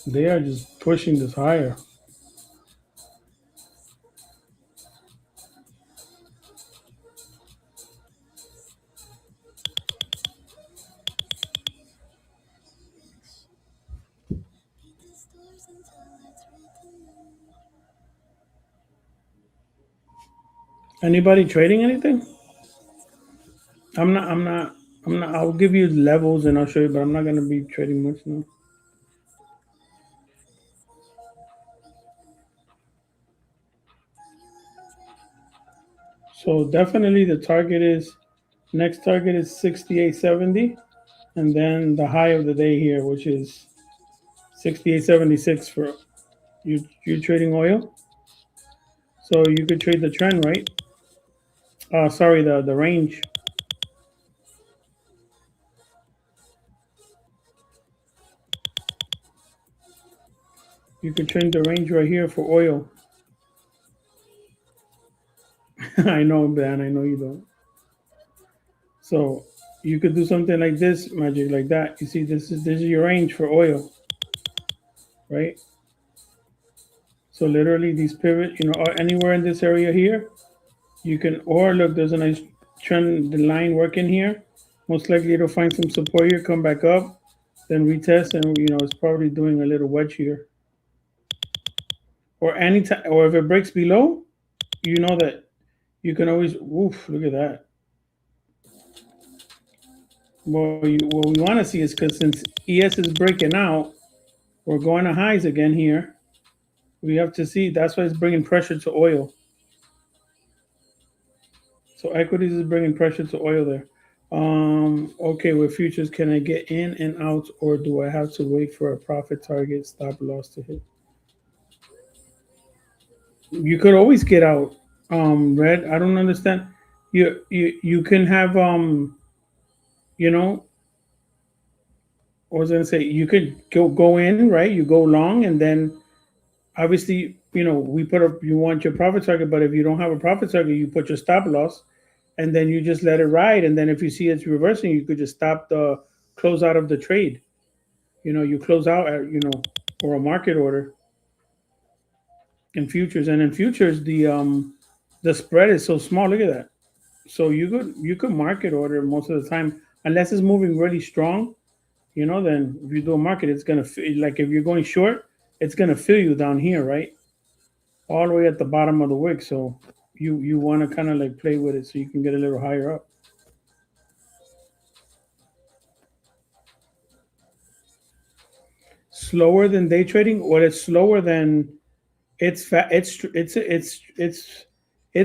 They are just pushing this higher. Anybody trading anything? I'm not. I'm not. I'm not. I'll give you levels and I'll show you, but I'm not gonna be trading much now. So definitely the target is next target is 68.70, and then the high of the day here, which is 68.76 for you. You trading oil, so you could trade the trend, right? Sorry, the range. You could trade the range right here for oil. I know, Dan. I know you don't. So you could do something like this, magic like that. You see, this is your range for oil, right? So literally these pivot, or anywhere in this area here, you can. Or look, there's a nice trend the line working here. Most likely it'll find some support here, come back up, then retest, and it's probably doing a little wedge here. Or anytime, or if it breaks below, you know that you can always. Oof! Look at that. What we want to see is because since ES is breaking out, we're going to highs again here. We have to see. That's why it's bringing pressure to oil. So equities is bringing pressure to oil there. Okay, with futures, can I get in and out, or do I have to wait for a profit target stop loss to hit? You could always get out. Red. I don't understand. You can have you know, what was I gonna say? You could go in, right? You go long, and then obviously, we put up. You want your profit target, but if you don't have a profit target, you put your stop loss, and then you just let it ride. And then if you see it's reversing, you could just stop the close out of the trade. You close out at or a market order in futures, and in futures the spread is so small. Look at that. So you could market order most of the time unless it's moving really strong. Then if you do a market, it's gonna feel like if you're going short, it's gonna fill you down here, right? All the way at the bottom of the wick. So you want to kind of like play with it so you can get a little higher up. Slower than day trading, or it's slower than it's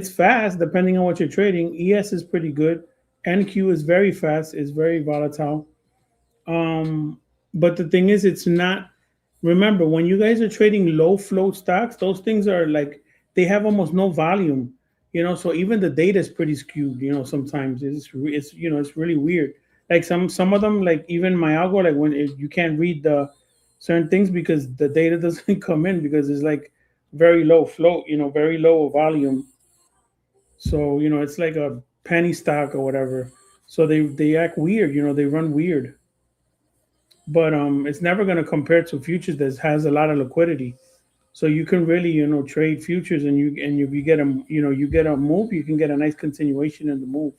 fast depending on what you're trading. ES is pretty good. NQ is very fast. It's very volatile. But the thing is, it's not. Remember, when you guys are trading low float stocks, those things are like they have almost no volume. So even the data is pretty skewed. Sometimes it's really weird. Like some of them, like even my algo, like when you can't read the certain things because the data doesn't come in because it's like very low float. Very low volume. So it's like a penny stock or whatever. So they act weird. They run weird, but it's never going to compare to futures that has a lot of liquidity. So you can really trade futures, and you get a move, you can get a nice continuation in the move,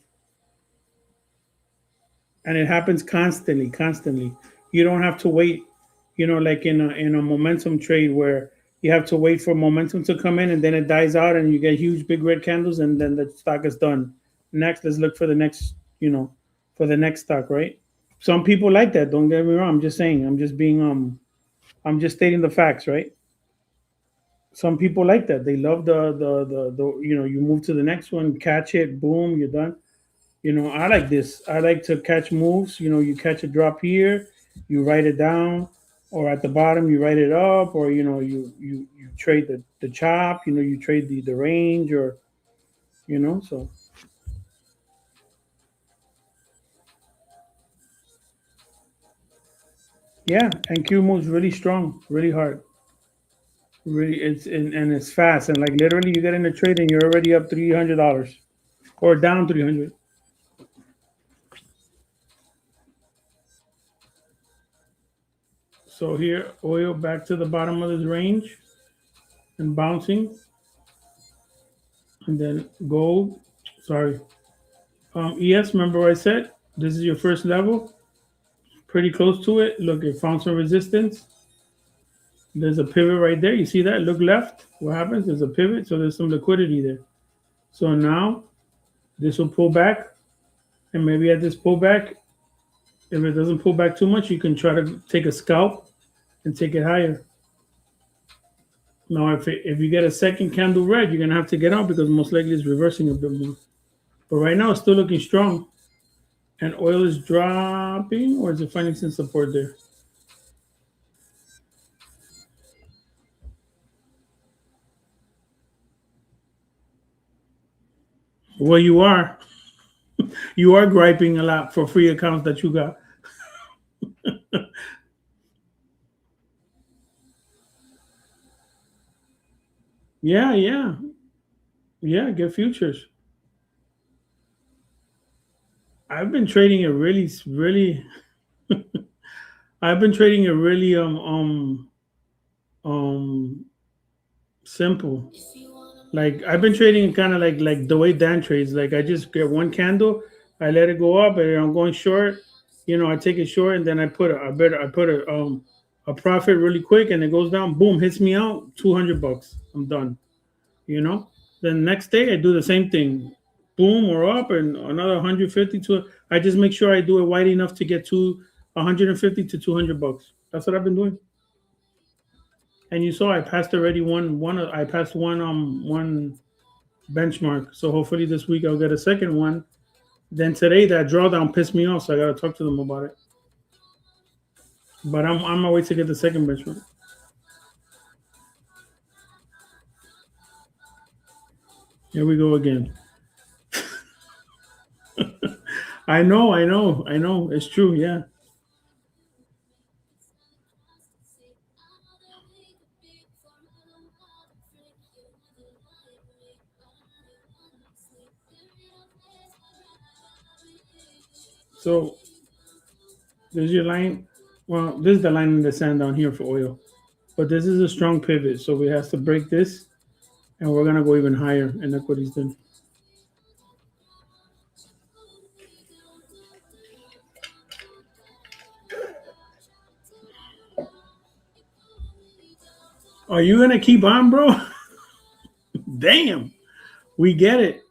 and it happens constantly. You don't have to wait, like in a momentum trade where you have to wait for momentum to come in and then it dies out and you get huge big red candles and then the stock is done. Next, let's look for the next, for the next stock, right? Some people like that. Don't get me wrong. I'm just saying. I'm just stating the facts, right? Some people like that. They love the you move to the next one, catch it, boom, you're done. I like this. I like to catch moves. You catch a drop here, you write it down, or at the bottom you write it up, or you trade the chop. You trade the range, or so yeah. And Q moves really strong, really hard. Really, and it's fast, and like literally, you get in the trade and you're already up $300 or down 300. So here, oil back to the bottom of this range and bouncing, and then gold. Sorry, ES. Remember what I said? This is your first level, pretty close to it. Look, it found some resistance. There's a pivot right there. You see that? Look left. What happens? There's a pivot, so there's some liquidity there. So now this will pull back, and maybe at this pullback, if it doesn't pull back too much, you can try to take a scalp and take it higher. Now, if you get a second candle red, you're gonna have to get out because most likely it's reversing a bit more. But right now, it's still looking strong. And oil is dropping, or is it finding some support there? Well, you are griping a lot for free accounts that you got. Yeah, yeah, yeah. Get futures. I've been trading it really. I've been trading it really um simple. Like I've been trading kind of like the way Dan trades. Like I just get one candle, I let it go up, and I'm going short. I take it short, and then I put a profit really quick, and it goes down. Boom, hits me out. $200. I'm done. You know. Then next day I do the same thing. Boom, or up, and another 150 to. I just make sure I do it wide enough to get to 150 to $200. That's what I've been doing. And you saw I passed already one. I passed one benchmark. So hopefully this week I'll get a second one. Then today that drawdown pissed me off, so I gotta talk to them about it. But I'm on my way to get the second benchmark. Here we go again. I know. It's true, yeah. So there's your line. Well, this is the line in the sand down here for oil. But this is a strong pivot, so we have to break this, and we're gonna go even higher in equities then. Are you gonna keep on, bro? Damn, we get it.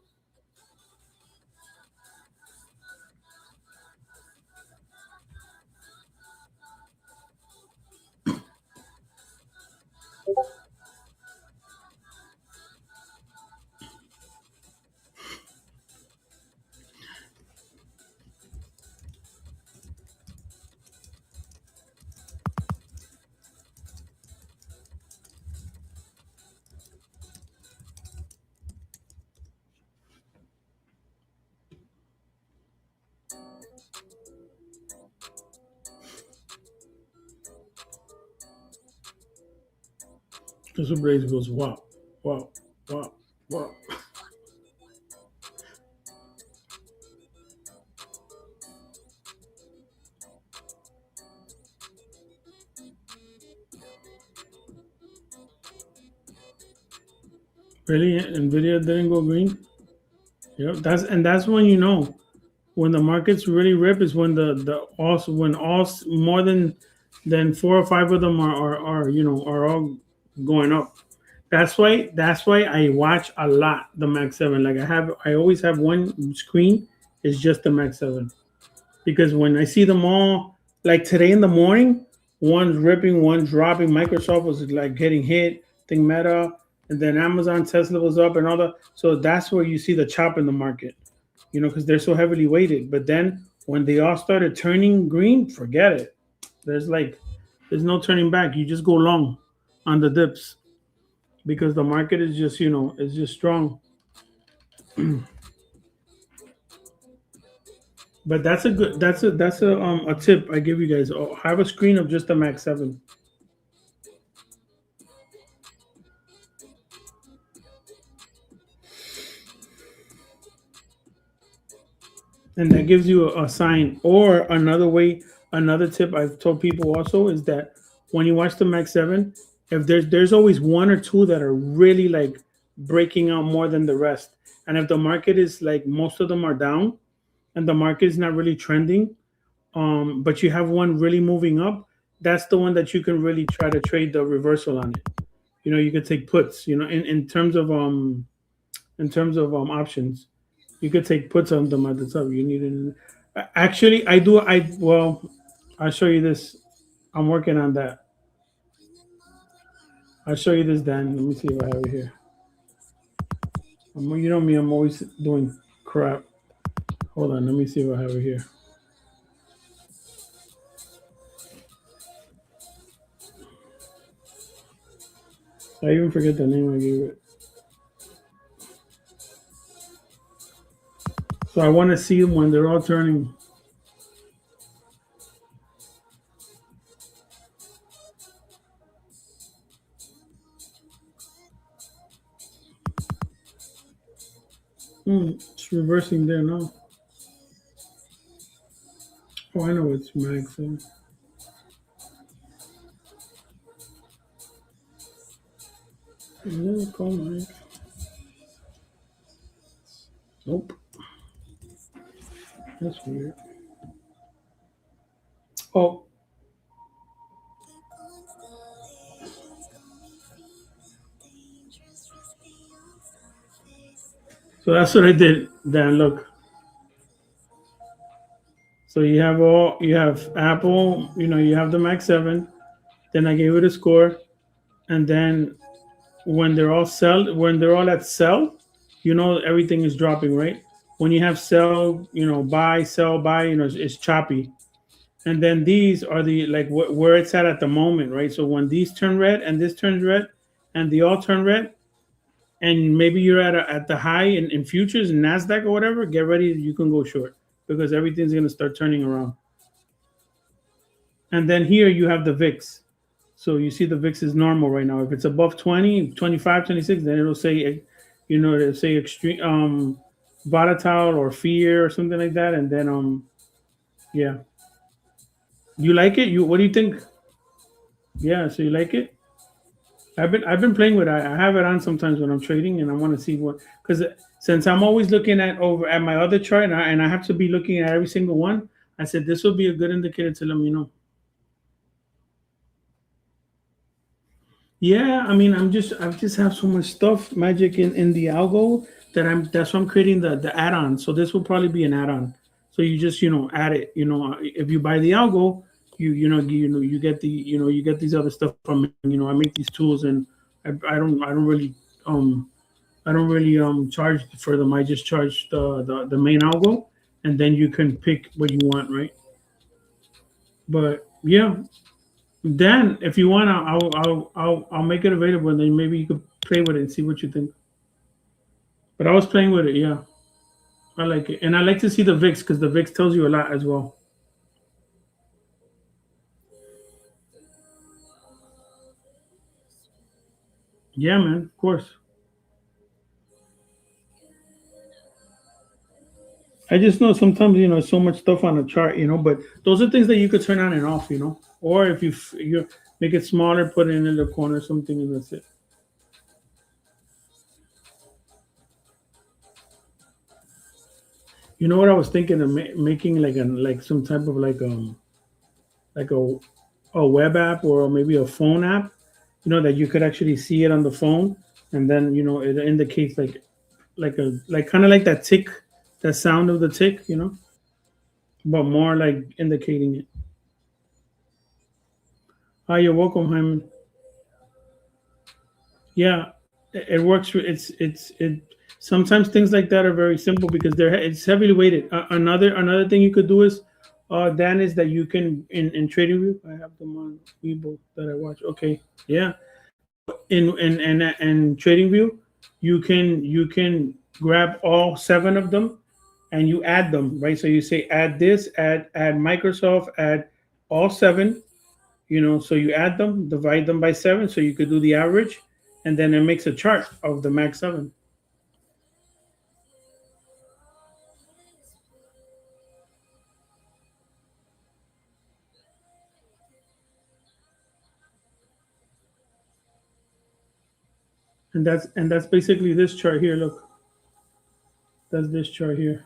The super race goes wow, wow, wow, wow. Really, Nvidia didn't go green. Yep, that's when when the markets really rip is when the also when all more than four or five of them are all going up. That's why I watch a lot the Max 7. Like I always have one screen is just the Max 7, because when I see them all, like today in the morning, one's ripping, one's dropping. Microsoft was like getting hit, thing Meta, and then Amazon, Tesla was up, and all that. So that's where you see the chop in the market, because they're so heavily weighted. But then when they all started turning green, forget it. There's like, there's no turning back. You just go long on the dips because the market is just, it's just strong. But that's a tip I give you guys. Oh, have a screen of just the Max 7. And that gives you a sign. Or another way, another tip I've told people also is that when you watch the Max 7, if there's always one or two that are really like breaking out more than the rest. And if the market is like most of them are down and the market is not really trending, but you have one really moving up, that's the one that you can really try to trade the reversal on it. You could take puts, in terms of options. You could take puts on them at the top. You need it. Actually, I do. I'll show you this. I'm working on that. I'll show you this, Dan. Let me see if I have it here. You know me. I'm always doing crap. Hold on. Let me see if I have it here. I even forget the name I gave it. So I want to see them when they're all turning. It's reversing there now. Oh, I know it's Max. Yeah, call Max. Nope. That's weird. Oh, so that's what I did. Dan, look. So you have Apple, you have the Max 7. Then I gave it a score, and then when they're all at sell, everything is dropping, right? When you have sell, buy, sell, buy, it's choppy. And then these are the like where it's at the moment, right? So when these turn red and this turns red, and they all turn red, and maybe you're at the high in futures and Nasdaq or whatever, get ready, you can go short because everything's gonna start turning around. And then here you have the VIX. So you see the VIX is normal right now. If it's above 20, 25, 26, then it'll say, it'll say extreme, volatile or fear or something like that. And then, yeah, you like it? What do you think? Yeah, so you like it? I've been playing with it. I have it on sometimes when I'm trading, and I want to see what, because since I'm always looking at over at my other chart, and I have to be looking at every single one. I said this will be a good indicator to let me know. Yeah, I mean, I just have so much stuff magic in the algo that's why I'm creating the add-on. So this will probably be an add-on. So you just add it. If you buy the algo, you get you get these other stuff from it. I make these tools, and I don't really charge for them. I just charge the main algo, and then you can pick what you want, right? But yeah, Dan, if you want, I'll make it available, and then maybe you could play with it and see what you think. But I was playing with it, yeah. I like it, and I like to see the VIX because the VIX tells you a lot as well. Yeah, man, of course. I just know sometimes so much stuff on a chart, but those are things that you could turn on and off, or if you make it smaller, put it in the corner, something, and that's it. You know what I was thinking of making like some type of like a web app or maybe a phone app, that you could actually see it on the phone, and then it indicates like kind of like that tick, that sound of the tick, but more like indicating it. Hi, you're welcome, Hyman. Yeah, it works. It sometimes things like that are very simple because it's heavily weighted. Another thing you could do is, Dan, is that you can in TradingView. I have them on Weibo that I watch. Okay, yeah, in TradingView, you can grab all seven of them and you add them, right? So you say add this, add Microsoft, add all seven, so you add them, divide them by seven, so you could do the average, and then it makes a chart of the max 7. And that's basically this chart here. Look, that's this chart here.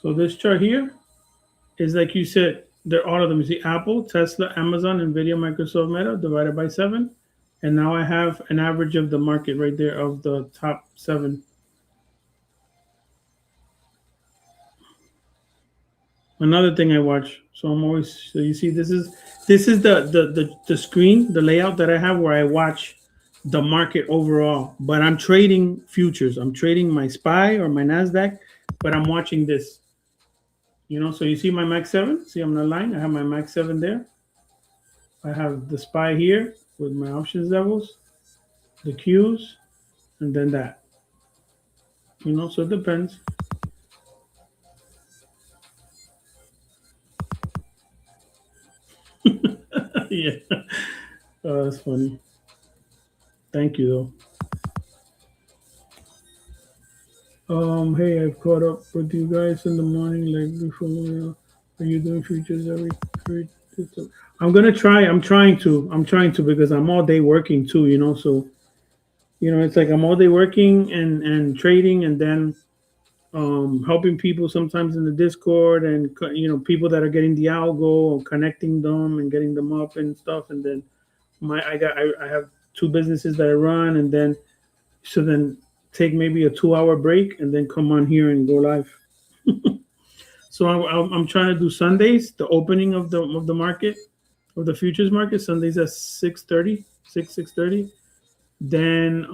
So this chart here is like you said, they're all of them. You see Apple, Tesla, Amazon, Nvidia, Microsoft, Meta divided by 7, and now I have an average of the market right there of the top 7. Another thing I watch. So I'm always, so you see this is the screen, the layout that I have where I watch the market overall. But I'm trading futures. I'm trading my SPY or my Nasdaq, but I'm watching this. So you see my Max 7. See, I'm not lying. I have my Max 7 there. I have the SPY here with my options levels, the Qs, and then that. So it depends. Yeah. Oh, that's funny. Thank you though. Hey, I've caught up with you guys in the morning, like before. Are you doing features every? I'm gonna try. I'm trying to because I'm all day working too. So It's like I'm all day working and trading, and then helping people sometimes in the Discord, and people that are getting the algo, or connecting them and getting them up and stuff. And then I have two businesses that I run, and then take maybe a 2 hour break and then come on here and go live. So I'm trying to do Sundays, the opening of the market, of the futures market. Sundays at 6:30, 6:30. Then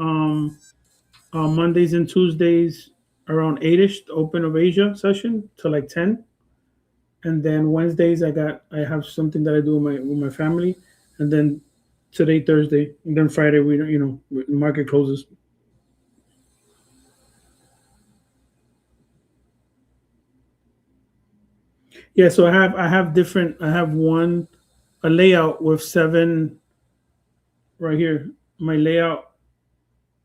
Mondays and Tuesdays around 8ish, the Open of Asia session to like 10. And then Wednesdays I have something that I do with my family, and then today Thursday, and then Friday we market closes. Yeah, so I have different. I have one a layout with seven right here. My layout.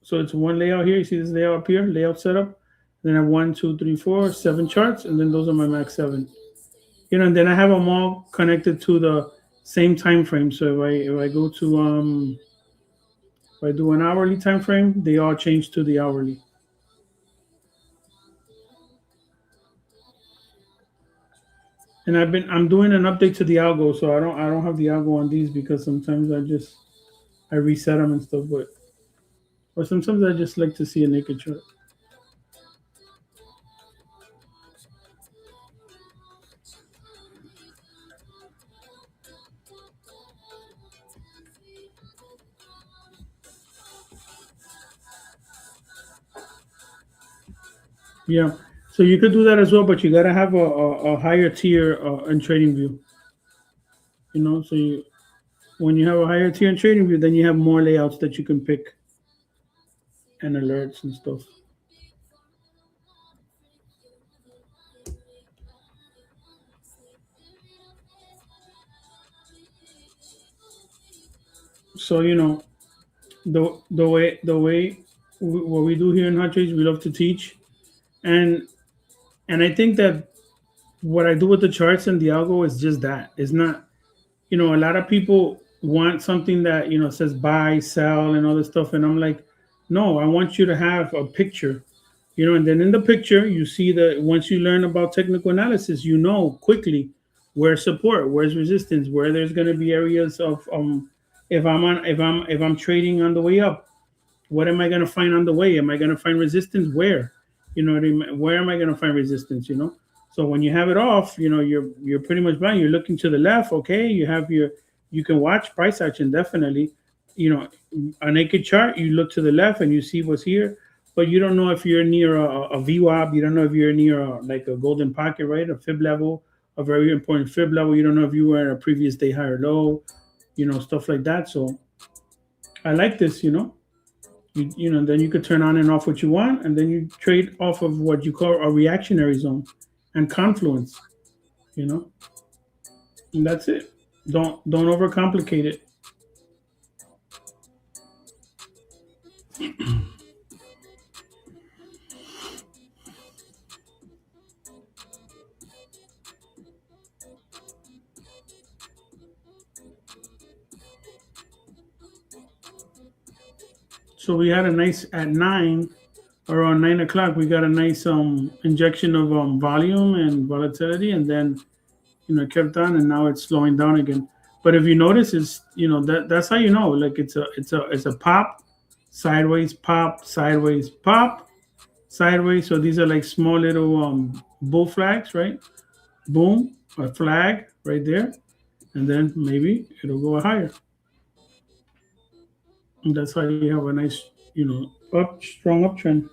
So it's one layout here. You see this layout up here, layout setup. Then I have one, two, three, four, seven charts, and then those are my max seven. And then I have them all connected to the same time frame. So if I go to if I do an hourly time frame, they all change to the hourly. And I'm doing an update to the algo, so I don't have the algo on these because sometimes I reset them and stuff, but or sometimes I just like to see a naked chart. Yeah, so you could do that as well, but you gotta have a higher tier in TradingView. So when you have a higher tier in TradingView, then you have more layouts that you can pick and alerts and stuff. So the way what we do here in Hot Trades, we love to teach, and I think that what I do with the charts and the algo is just that. It's not, a lot of people want something that says buy, sell, and all this stuff, and I'm like, no, I want you to have a picture, and then in the picture you see that once you learn about technical analysis, quickly where's support, where's resistance, where there's going to be areas of if I'm trading on the way up, what am I going to find on the way? Am I going to find resistance? Where? What I mean? Where am I going to find resistance? So when you have it off, you're pretty much blind. You're looking to the left. Okay, you can watch price action definitely. You know, a naked chart, you look to the left and you see what's here, but you don't know if you're near a VWAP. You don't know if you're near like a golden pocket, right? A fib level, a very important fib level. You don't know if you were at a previous day high or low. Stuff like that. So I like this. Then you could turn on and off what you want, and then you trade off of what you call a reactionary zone and confluence. You know, and that's it. Don't overcomplicate it. So we had a nice at 9, around 9 o'clock. We got a nice injection of volume and volatility, and then it kept on, and now it's slowing down again. But if you notice, it's that's how like it's a pop, sideways, pop, sideways, pop, sideways. So these are like small little bull flags, right? Boom, a flag right there, and then maybe it'll go higher. And that's how you have a nice, strong uptrend.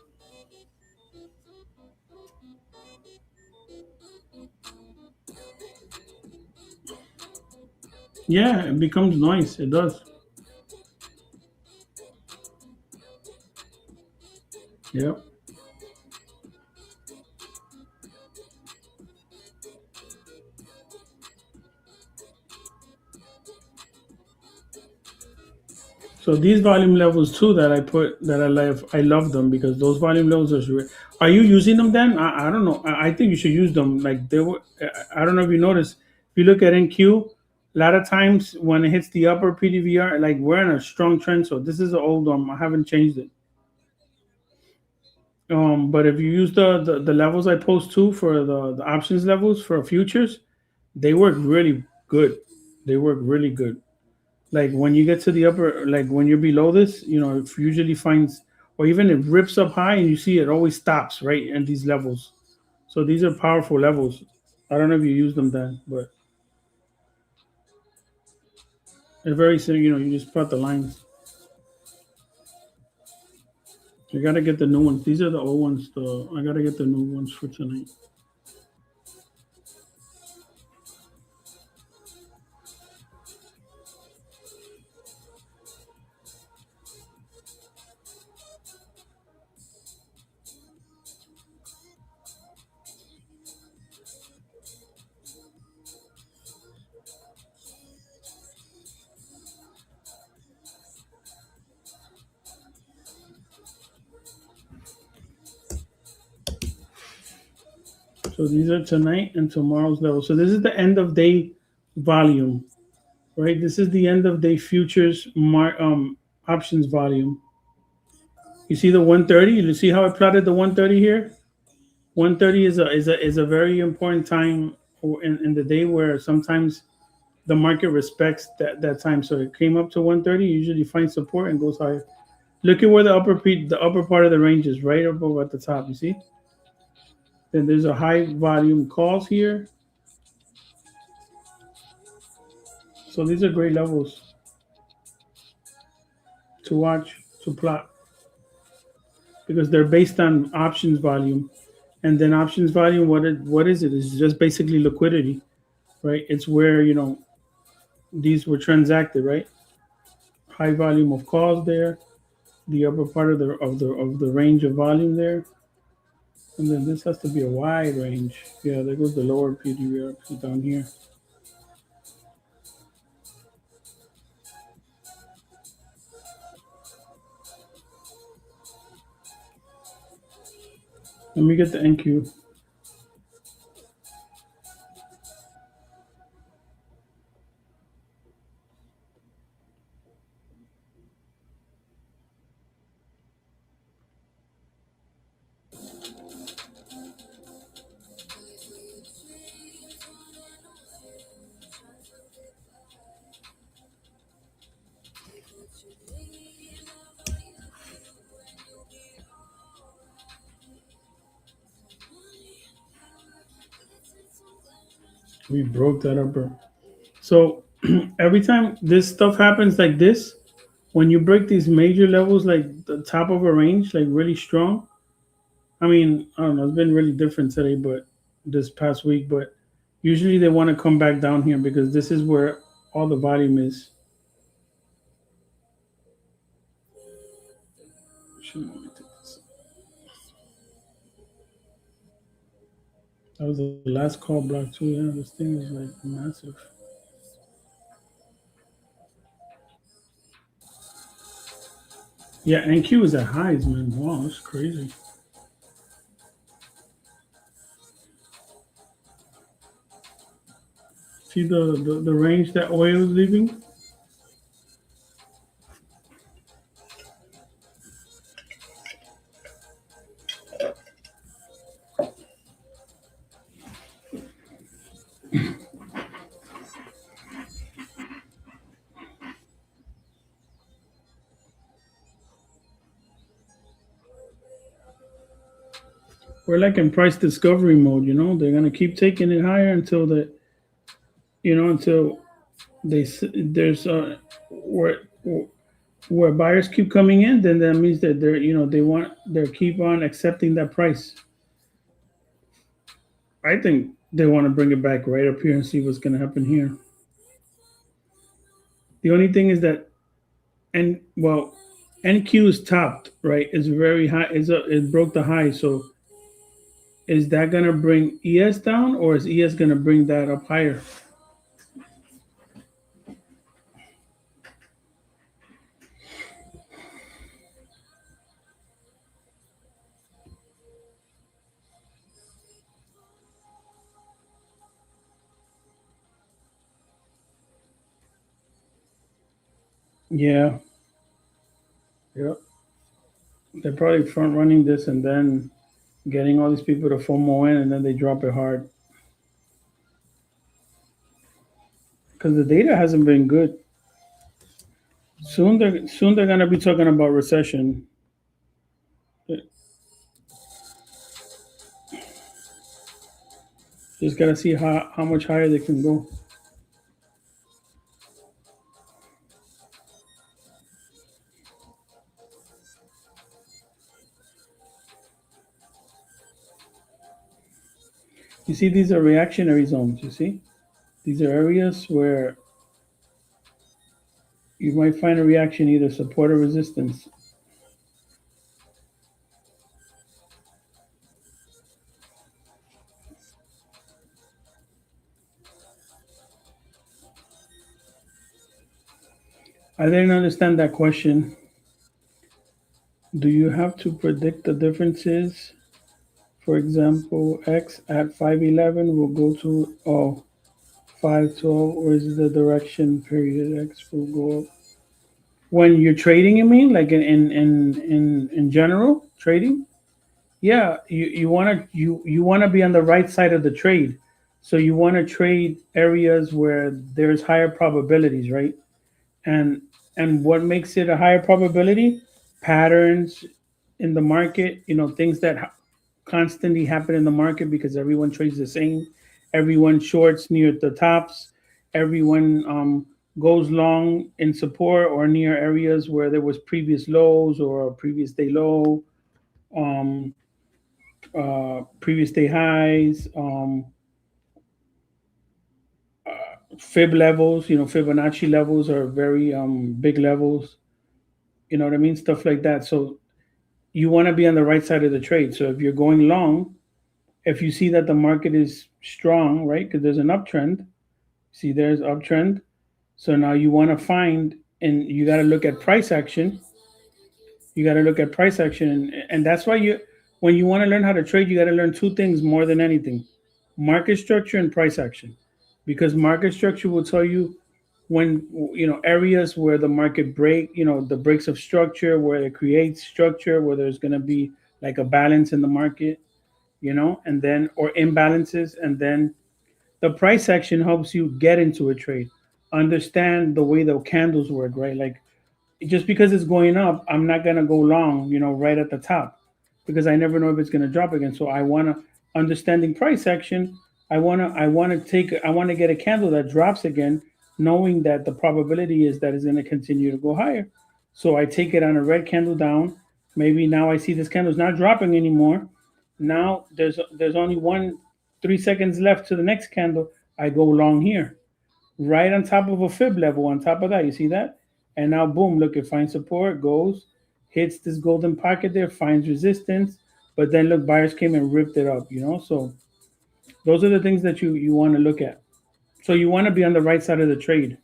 Yeah, it becomes noise. It does. Yeah. So these volume levels too that I put that I love them because those volume levels are you using them then? I don't know. I think you should use them. Like they were. I don't know if you notice. If you look at NQ, a lot of times when it hits the upper PDVR, like we're in a strong trend. So this is an old I haven't changed it. But if you use the levels I post too for the options levels for futures, they work really good. They work really good. Like when you get to the upper, like when you're below this, it usually finds, or even it rips up high and you see it always stops right in these levels. So these are powerful levels. I don't know if you use them then, but they're very simple. You just plot the lines. You gotta get the new ones. These are the old ones. I gotta get the new ones for tonight. So these are tonight and tomorrow's level. So this is the end of day volume, right? This is the end of day futures options volume. You see the 130? You see how I plotted the 130 here? 130 is a very important time in the day where sometimes the market respects that time. So it came up to 130, usually finds support and goes higher. Look at where the upper part of the range is, right above at the top. You see? Then there's a high volume calls here. So these are great levels to watch, to plot, because they're based on options volume. And then options volume, what is it? It's just basically liquidity, right? It's where these were transacted, right? High volume of calls there, the upper part of the range of volume there, and then this has to be a wide range. Yeah, there goes the lower PDR down here. Let me get the NQ. We broke that upper. So every time this stuff happens like this, when you break these major levels, like the top of a range, like really strong. I mean, I don't know. It's been really different today, but this past week. But usually they want to come back down here because this is where all the volume is. Let me take this. That was the last call block too. Yeah, this thing is like massive. Yeah, NQ is at highs, man. Wow, that's crazy. See the range that oil is leaving? We're like in price discovery mode, They're gonna keep taking it higher until there's where buyers keep coming in, then that means that they keep on accepting that price. I think they want to bring it back right up here and see what's gonna happen here. The only thing is that NQ is topped, right? It's very high. It broke the high. So is that gonna bring ES down, or is ES gonna bring that up higher? Yeah. Yep. They're probably front running this and then getting all these people to FOMO in, and then they drop it hard because the data hasn't been good. Soon they're gonna be talking about recession. Just gotta see how much higher they can go. You see, these are reactionary zones. You see, these are areas where you might find a reaction, either support or resistance. I didn't understand that question. Do you have to predict the differences? For example, X at 511 will go to 512, or is it the direction period X will go up? When you're trading, you mean, like in general trading? Yeah, you wanna be on the right side of the trade. So you want to trade areas where there's higher probabilities, right? And what makes it a higher probability? Patterns in the market, things that constantly happen in the market because everyone trades the same. Everyone shorts near the tops. Everyone goes long in support or near areas where there was previous lows or a previous day low, um, previous day highs, fib levels. Fibonacci levels are very big levels. You know what I mean? Stuff like that. So you want to be on the right side of the trade. So if you're going long, if you see that the market is strong, right? Because there's an uptrend. See, there's uptrend. So now you want to find, and you got to look at price action. You got to look at price action, and that's why when you want to learn how to trade, you got to learn two things more than anything: market structure and price action. Because market structure will tell you when areas where the market the breaks of structure, where it creates structure, where there's going to be like a balance in the market, and then or imbalances, and then the price action helps you get into a trade, understand the way the candles work, right? Like, just because it's going up, I'm not gonna go long, right at the top, because I never know if it's gonna drop again. So I wanna understanding price action. I wanna get a candle that drops again, knowing that the probability is that it's gonna continue to go higher. So I take it on a red candle down. Maybe now I see this candle's not dropping anymore. Now there's only 3 seconds left to the next candle. I go long here, right on top of a fib level. On top of that, you see that? And now, boom, look, it finds support, goes, hits this golden pocket there, finds resistance, but then look, buyers came and ripped it up, So those are the things that you want to look at. So you want to be on the right side of the trade,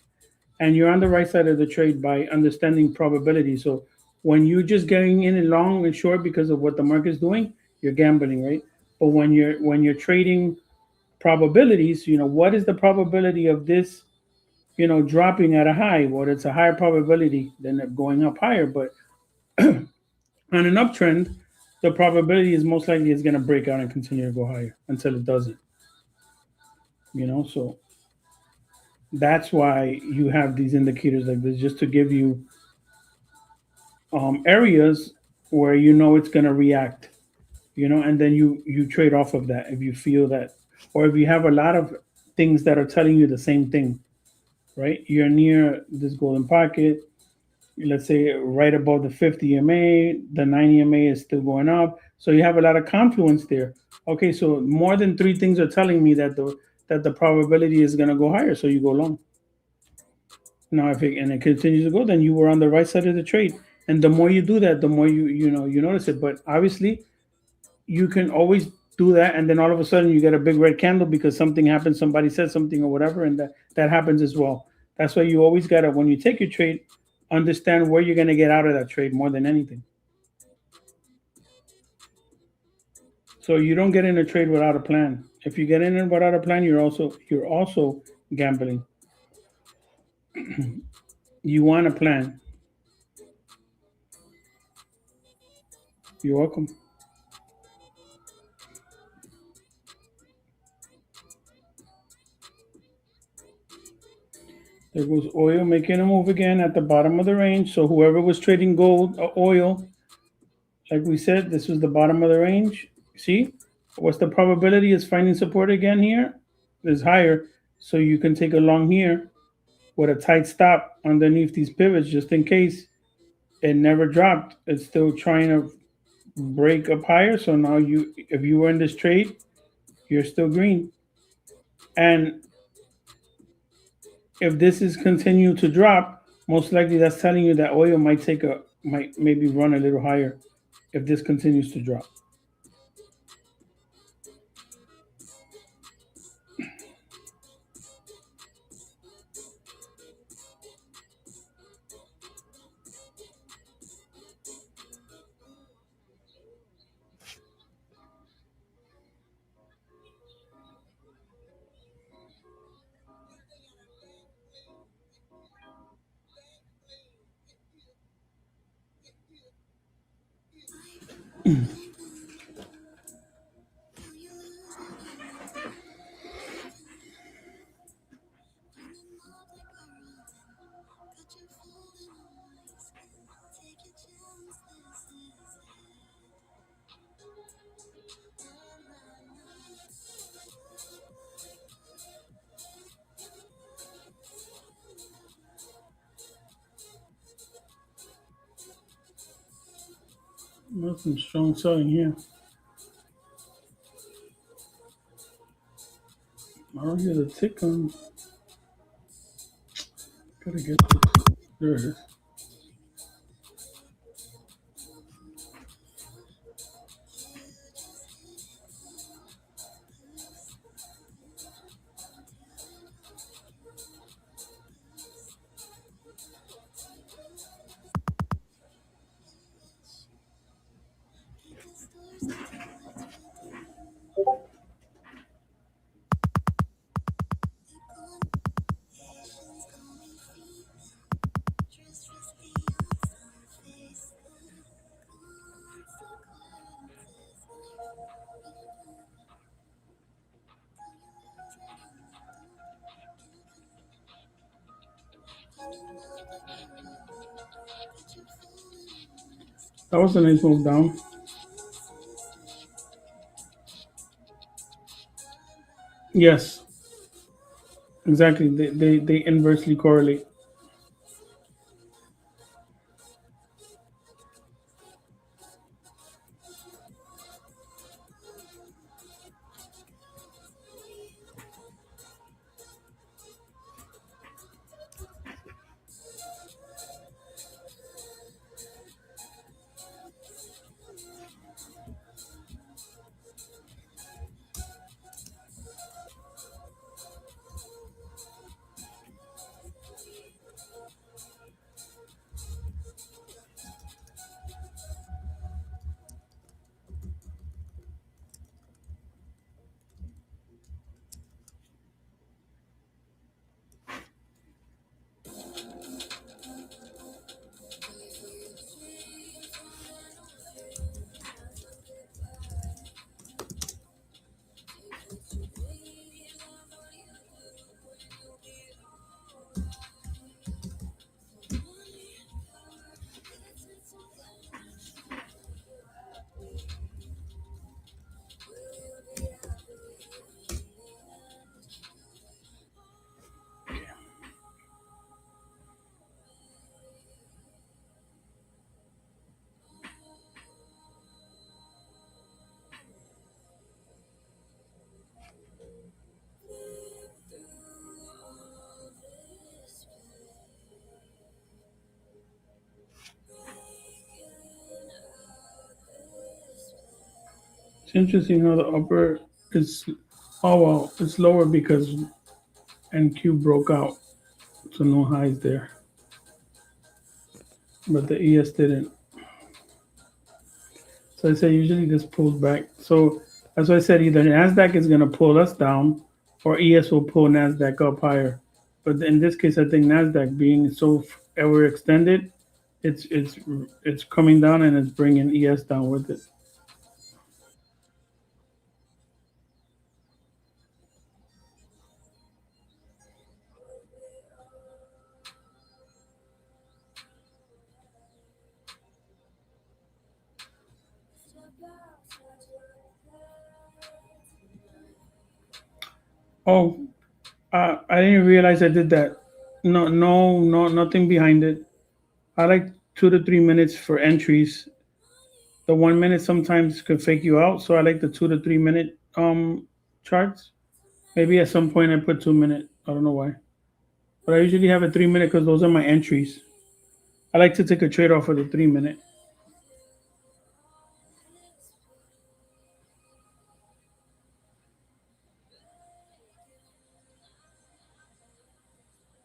and you're on the right side of the trade by understanding probability. So when you're just getting in and long and short because of what the market's doing, you're gambling, right? But when you're trading probabilities, what is the probability of this dropping at a high? Well, it's a higher probability than it going up higher. But on an uptrend, the probability is most likely it's going to break out and continue to go higher until it doesn't. So that's why you have these indicators like this, just to give you areas where it's going to react. And then you trade off of that if you feel that, or if you have a lot of things that are telling you the same thing, right? You're near this golden pocket, let's say right above the 50 MA, the 90 MA is still going up. So you have a lot of confluence there. Okay, so more than three things are telling me that the probability is going to go higher, so you go long. Now, if it continues to go, then you were on the right side of the trade. And the more you do that, the more you notice it. But obviously, you can always do that, and then all of a sudden you get a big red candle because something happened, somebody said something or whatever, and that happens as well. That's why you always gotta, when you take your trade, understand where you're gonna get out of that trade more than anything. So you don't get in a trade without a plan. If you get in it without a plan, you're also gambling. You want a plan. You're welcome. There goes oil making a move again at the bottom of the range. So whoever was trading gold or oil, like we said, this was the bottom of the range. See, what's the probability is finding support again here? Is higher. So you can take a long here with a tight stop underneath these pivots just in case it never dropped. It's still trying to break up higher. So now you, if you were in this trade, you're still green. And if this is continue to drop, most likely that's telling you that oil might maybe run a little higher if this continues to drop. There's some strong selling here. I don't hear the tick on. Gotta get this. There it is. That was a nice move down. Yes, exactly. They inversely correlate. It's interesting how the upper is, oh well, it's lower because NQ broke out, so no highs there. But the ES didn't. So I say usually this pulls back. So that's why I said either Nasdaq is going to pull us down, or ES will pull Nasdaq up higher. But in this case, I think Nasdaq being so ever extended, it's coming down and it's bringing ES down with it. Oh, I didn't realize I did that. No, no, no, nothing behind it. I like 2 to 3 minutes for entries. The 1 minute sometimes could fake you out, so I like the 2 to 3 minute charts. Maybe at some point I put 2 minute. I don't know why, but I usually have a 3 minute because those are my entries. I like to take a trade off of the 3 minute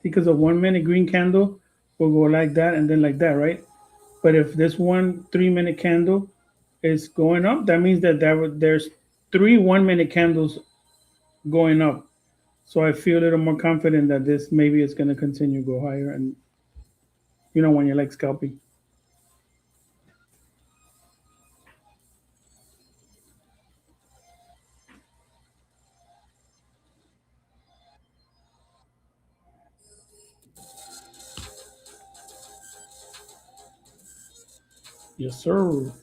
because a 1 minute green candle will go like that and then like that, right? But if this one 3 minute candle is going up, that means that there's three 1 minute candles going up. So I feel a little more confident that this maybe is going to continue to go higher. And when you like scalping, yes, sir.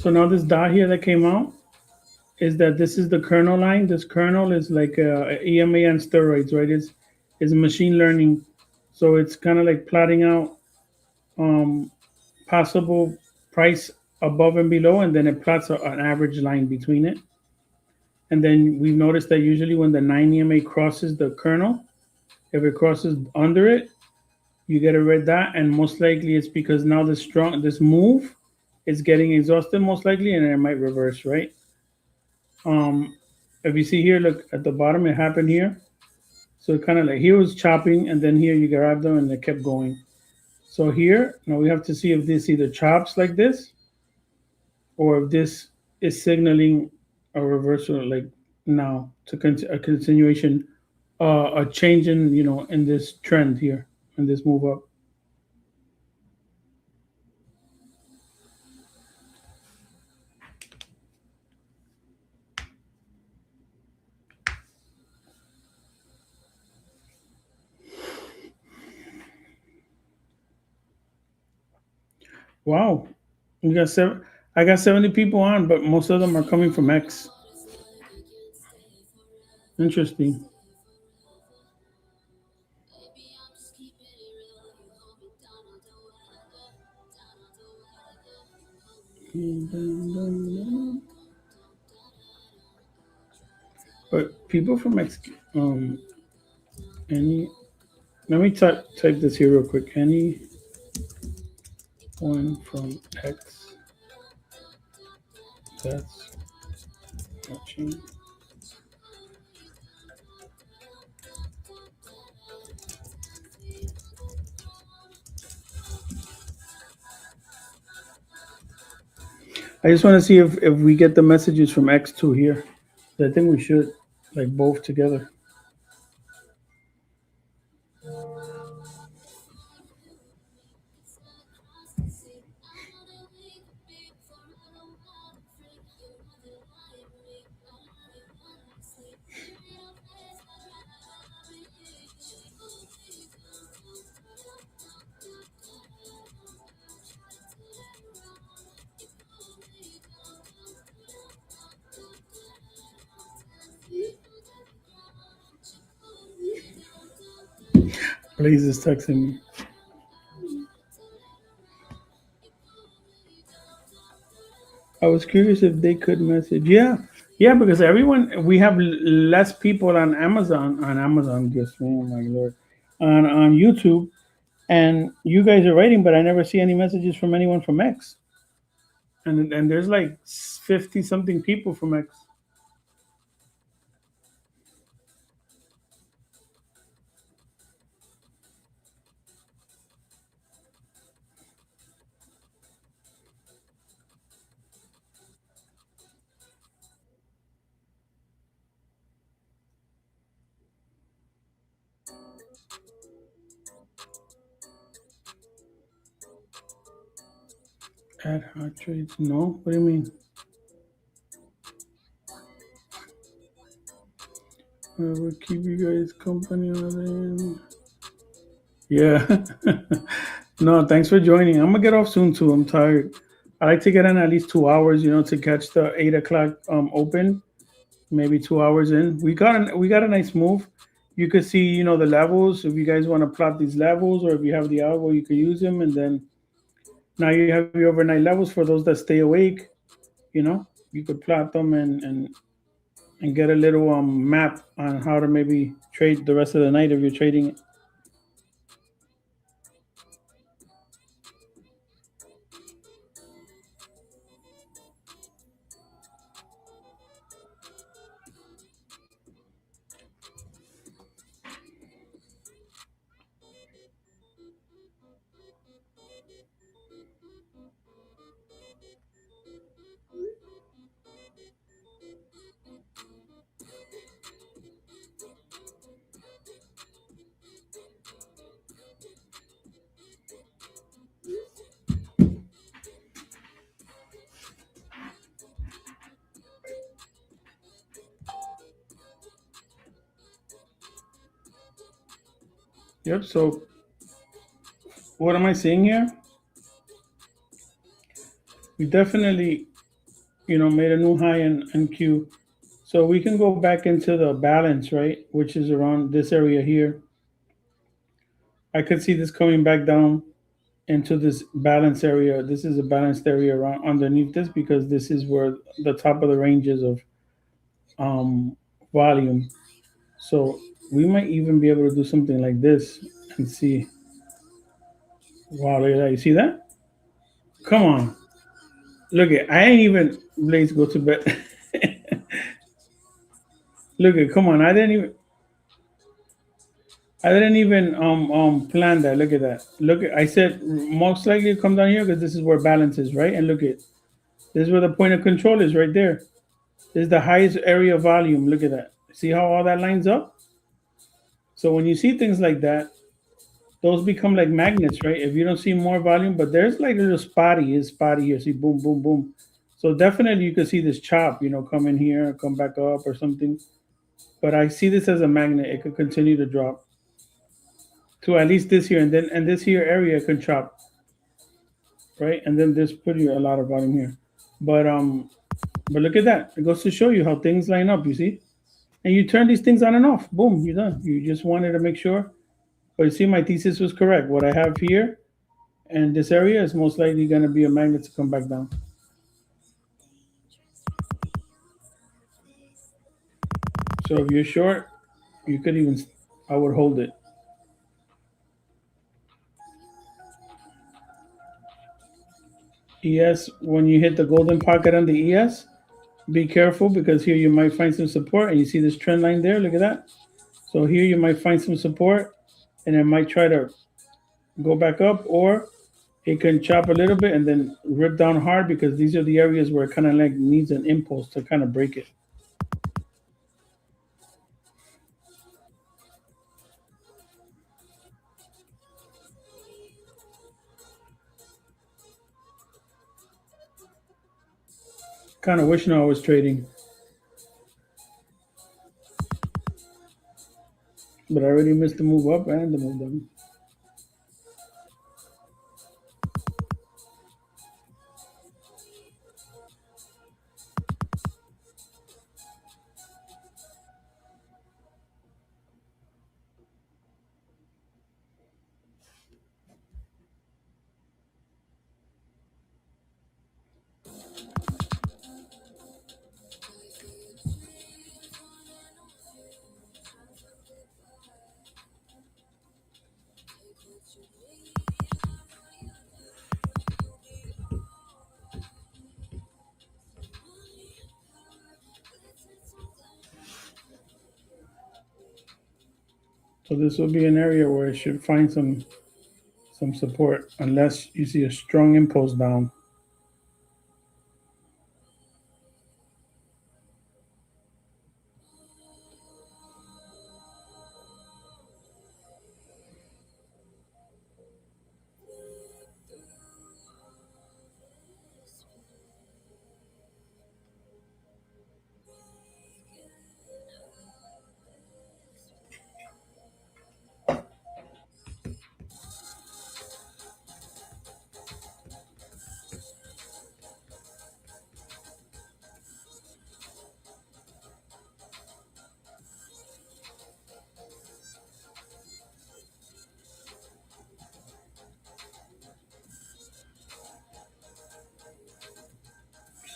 So now this dot here that came out is that this is the kernel line. This kernel is like EMA on steroids, right? It's machine learning. So it's kind of like plotting out um, possible price above and below, and then it plots an average line between it. And then we've noticed that usually when the 9 EMA crosses the kernel, if it crosses under it, you get a red dot, and most likely it's because now this move is getting exhausted most likely, and it might reverse, right? Um, if you see here, look at the bottom, it happened here. So kind of like here was chopping, and then here you grabbed them, and it kept going. So here, now we have to see if this either chops like this, or if this is signaling a reversal, like now to a continuation, a change in in this trend here, in this move up. Wow, we got seven. I got 70 people on, but most of them are coming from X. Interesting. But people from X, any. Let me type this here real quick. Anyone from X that's watching. I just want to see if we get the messages from X2 here. I think we should, like both together. Blaze is texting me. I was curious if they could message. Yeah, yeah, because we have less people on Amazon. On Amazon, just oh my lord, on YouTube. And you guys are writing, but I never see any messages from anyone from X. And there's like 50 something people from X. Ad hoc trades? No. What do you mean? I will keep you guys company on it. Yeah. No, thanks for joining. I'm gonna get off soon too. I'm tired. I like to get in at least 2 hours, to catch the 8 o'clock open. Maybe 2 hours in. We got a nice move. You could see, the levels. If you guys want to plot these levels, or if you have the algo, you could use them. And then now you have your overnight levels for those that stay awake. You could plot them and get a little map on how to maybe trade the rest of the night if you're trading it. Yep. So what am I seeing here? We definitely, made a new high in Q. So we can go back into the balance, right? Which is around this area here. I could see this coming back down into this balance area. This is a balanced area around underneath this, because this is where the top of the ranges of um, volume. So we might even be able to do something like this and see. Wow, look at that. You see that? Come on. Look at, I ain't even Blaze go to bed. Look at, come on. I didn't even plan that. Look at that. Look at, I said most likely come down here because this is where balance is, right? And look at, this is where the point of control is, right there. This is the highest area of volume. Look at that. See how all that lines up? So when you see things like that, those become like magnets, right? If you don't see more volume, but there's like a little spotty, is spotty here. See, boom, boom, boom. So definitely you could see this chop, come in here, come back up or something. But I see this as a magnet. It could continue to drop to at least this here, and this here area could chop, right? And then this put you a lot of volume here. But look at that. It goes to show you how things line up, you see? And you turn these things on and off. Boom, you're done. You just wanted to make sure. But you see, my thesis was correct. What I have here and this area is most likely going to be a magnet to come back down. So if you're short, you could even, I would hold it. ES, when you hit the golden pocket on the ES, be careful, because here you might find some support, and you see this trend line there. Look at that. So here you might find some support, and it might try to go back up, or it can chop a little bit and then rip down hard, because these are the areas where it kind of like needs an impulse to kind of break it. Kind of wishing I was trading, but I already missed the move up and the move down. So this will be an area where it should find some support unless you see a strong impulse down.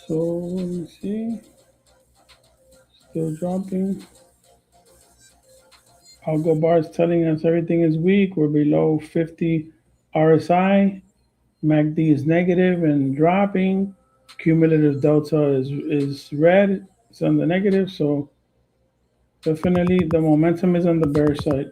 So let me see. Still dropping. Algo bar is telling us everything is weak. We're below 50 RSI. MACD is negative and dropping. Cumulative delta is red. It's on the negative. So definitely the momentum is on the bear side.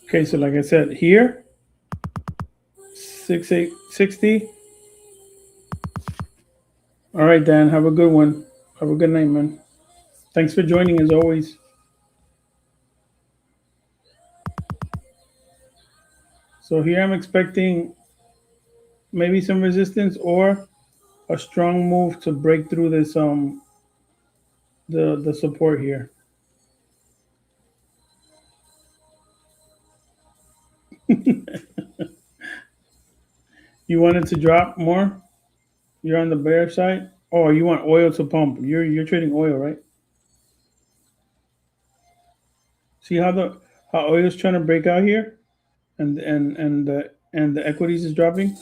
Okay, so like I said, here, 6860. All right, Dan, have a good one. Have a good night, man. Thanks for joining as always. So here I'm expecting maybe some resistance or a strong move to break through this the support here. You want it to drop more? You're on the bear side? Oh, you want oil to pump. You're trading oil, right? See how oil is trying to break out here, and the equities is dropping.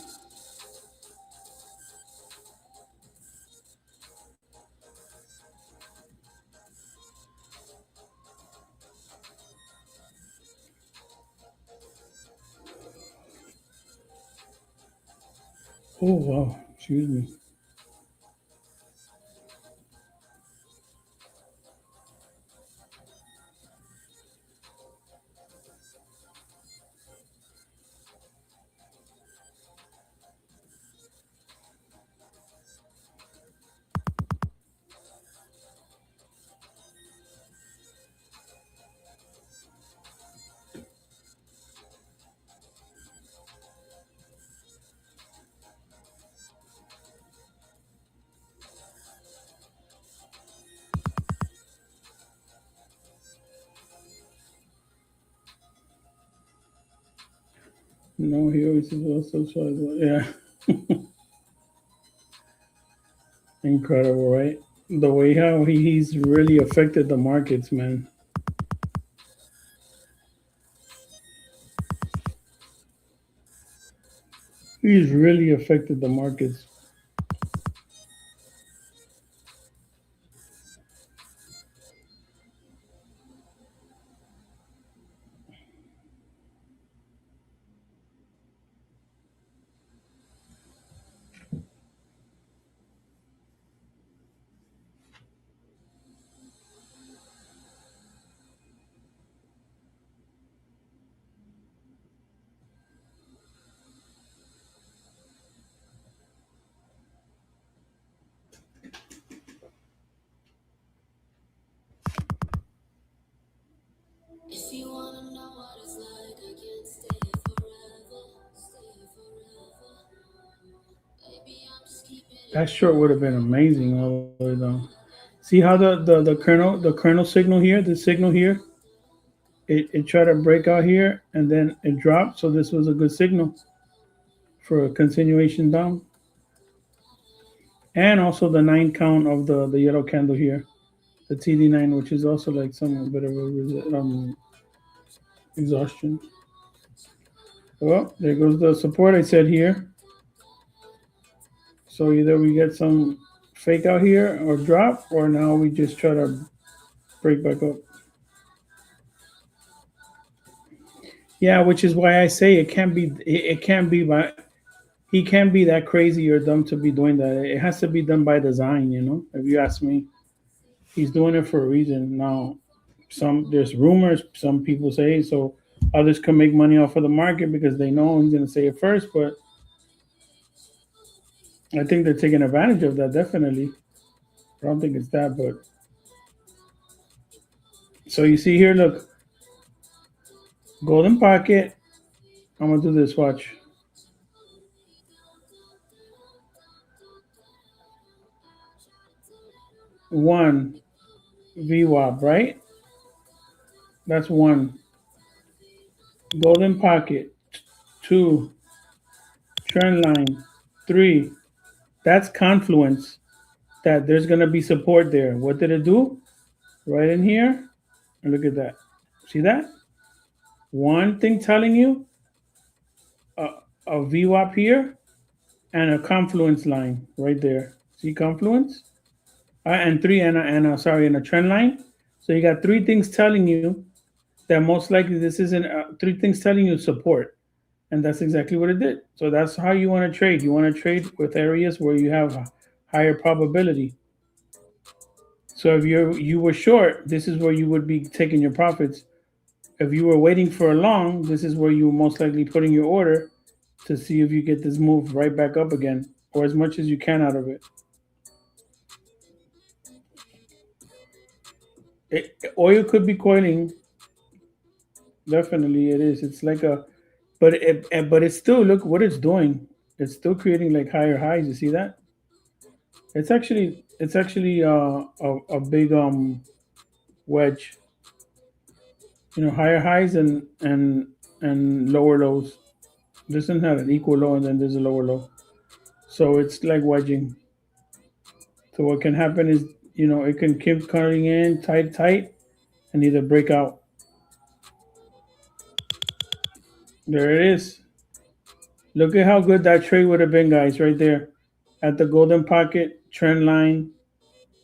Oh wow, excuse me. No, he always is also so yeah. Incredible, right? The way how he's really affected the markets, man. He's really affected the markets. That short would have been amazing all the way down. See how the kernel signal here, the signal here, it tried to break out here and then it dropped. So this was a good signal for a continuation down. And also the 9 count of the yellow candle here, the TD9, which is also like some bit of a exhaustion. Well, there goes the support I said here. So either we get some fake out here or drop, or now we just try to break back up. Yeah, which is why I say it can't be. It can't be by. He can't be that crazy or dumb to be doing that. It has to be done by design. If you ask me, he's doing it for a reason. Now, there's rumors. Some people say so. Others can make money off of the market because they know he's going to say it first. But I think they're taking advantage of that. Definitely. I don't think it's that. But so you see here, look, golden pocket. I'm gonna do this. Watch. One VWAP, right? That's one. Golden pocket. Two. Trend line. Three. That's confluence. That there's gonna be support there. What did it do? Right in here. And look at that. See that? One thing telling you a, a VWAP here and a confluence line right there. See confluence? And three and a trend line. So you got three things telling you that most likely this isn't three things telling you support, and that's exactly what it did. So that's how you want to trade. You want to trade with areas where you have a higher probability. So if you were short, this is where you would be taking your profits. If you were waiting for a long, this is where you were most likely putting your order to see if you get this move right back up again, or as much as you can out of it. Oil could be coiling. Definitely, it is. It's like but it's still look what it's doing. It's still creating like higher highs. You see that? It's actually a big wedge. Higher highs and lower lows. This doesn't have an equal low, and then there's a lower low. So it's like wedging. So what can happen is it can keep cutting in tight, and either break out. There it is. Look at how good that trade would have been, guys, right there at the golden pocket trend line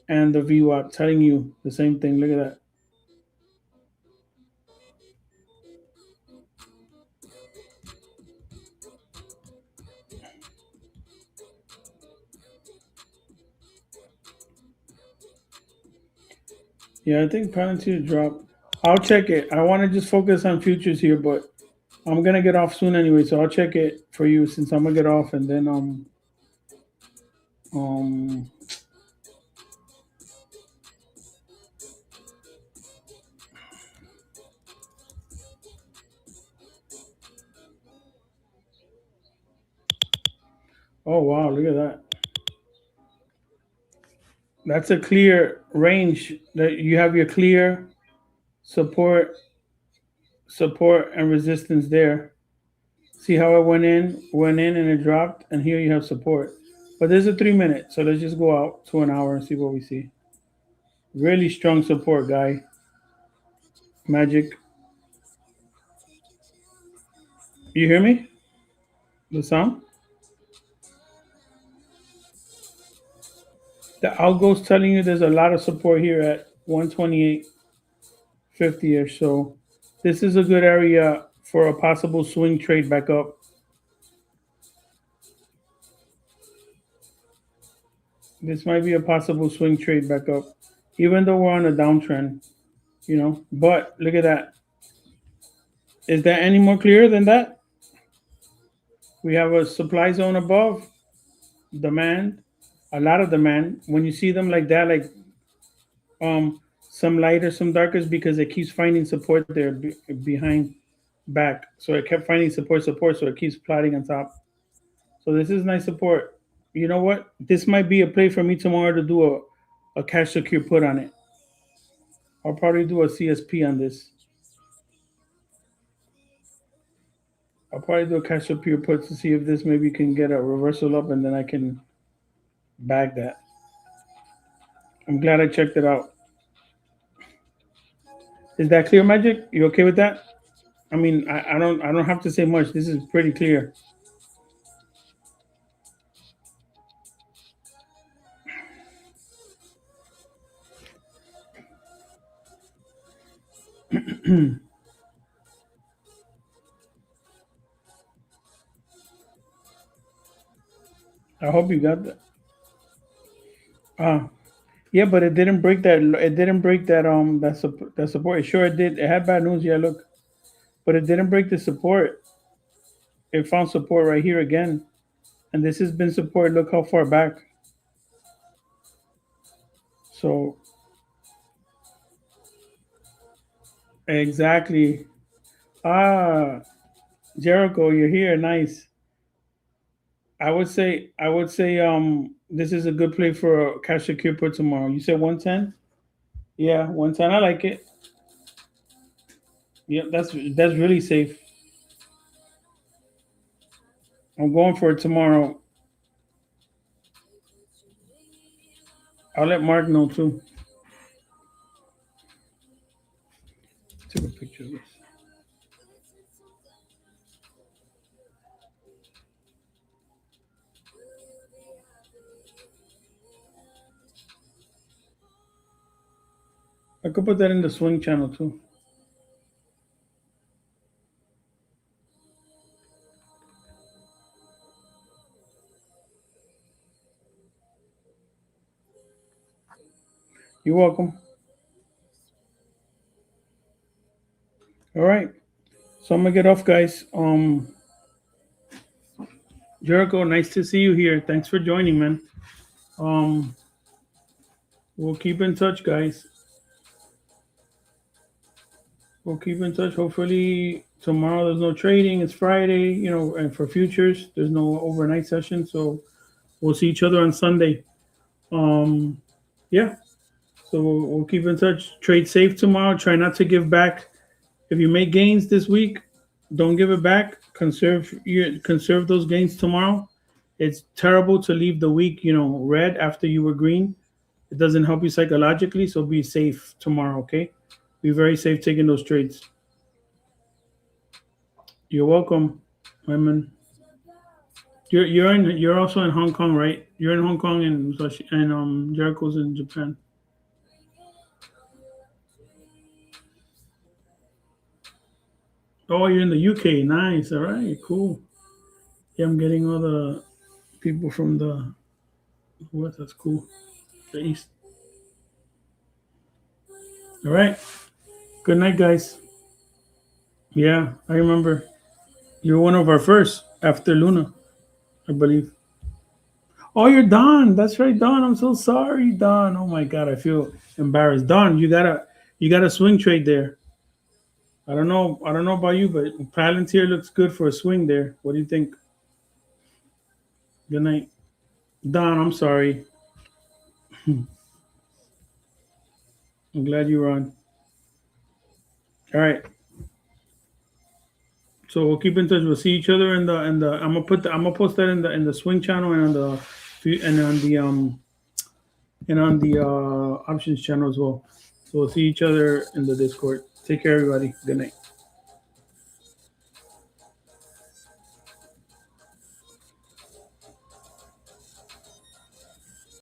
and the VWAP, telling you the same thing. Look at that. Yeah, I think Palantir drop. I'll check it. I want to just focus on futures here, but I'm gonna get off soon anyway, so I'll check it for you since I'm gonna get off, and then um oh wow, look at that. That's a clear range that you have your clear support, support and resistance there. See how it went in and it dropped, and here you have support. But there's a 3 minute, so let's just go out to an hour and see what we see. Really strong support, guy. Magic. You hear me? The sound? The algo's telling you there's a lot of support here at 128.50 or so. This is a good area for a possible swing trade back up. This might be a possible swing trade back up, even though we're on a downtrend. But look at that. Is that any more clear than that? We have a supply zone above, demand, a lot of demand. When you see them like that, like some lighter, some darker, because it keeps finding support there behind back. So it kept finding support, so it keeps plotting on top. So this is nice support. You know what? This might be a play for me tomorrow to do a cash secure put on it. I'll probably do a CSP on this. I'll probably do a cash secure put to see if this maybe can get a reversal up, and then I can bag that. I'm glad I checked it out. Is that clear, Magic? You okay with that? I mean, I don't have to say much. This is pretty clear. I hope you got that. Yeah, but it didn't break that. It didn't break that. That support. Sure, it did. It had bad news. Yeah, look, but it didn't break the support. It found support right here again, and this has been support. Look how far back. So exactly. Ah, Jericho, you're here. Nice. This is a good play for a cash secure put tomorrow. You said 110? Yeah, 110. I like it. Yep, that's really safe. I'm going for it tomorrow. I'll let Mark know too. Take a picture of this. I could put that in the swing channel too. You're welcome. All right. So I'm gonna get off, guys. Jericho, nice to see you here. Thanks for joining, man. Um, we'll keep in touch, guys. We'll keep in touch. Hopefully tomorrow there's no trading. It's Friday, and for futures there's no overnight session. So we'll see each other on Sunday. Yeah. So we'll keep in touch. Trade safe tomorrow. Try not to give back. If you make gains this week, don't give it back. Conserve those gains tomorrow. It's terrible to leave the week, red after you were green. It doesn't help you psychologically. So be safe tomorrow. Okay. Be very safe taking those trades. You're welcome, Wyman. You're also in Hong Kong, right? You're in Hong Kong and Jericho's in Japan. Oh, you're in the UK. Nice. All right. Cool. Yeah, I'm getting all the people from the west. That's cool. The east. All right. Good night, guys. Yeah, I remember. You were one of our first after Luna, I believe. Oh, you're Don. That's right, Don. I'm so sorry, Don. Oh my God, I feel embarrassed. Don, you got a swing trade there. I don't know. I don't know about you, but Palantir looks good for a swing there. What do you think? Good night, Don. I'm sorry. I'm glad you were on. All right. So we'll keep in touch. We'll see each other in the. I'm gonna post that in the swing channel and on the options channel as well. So we'll see each other in the Discord. Take care, everybody. Good night.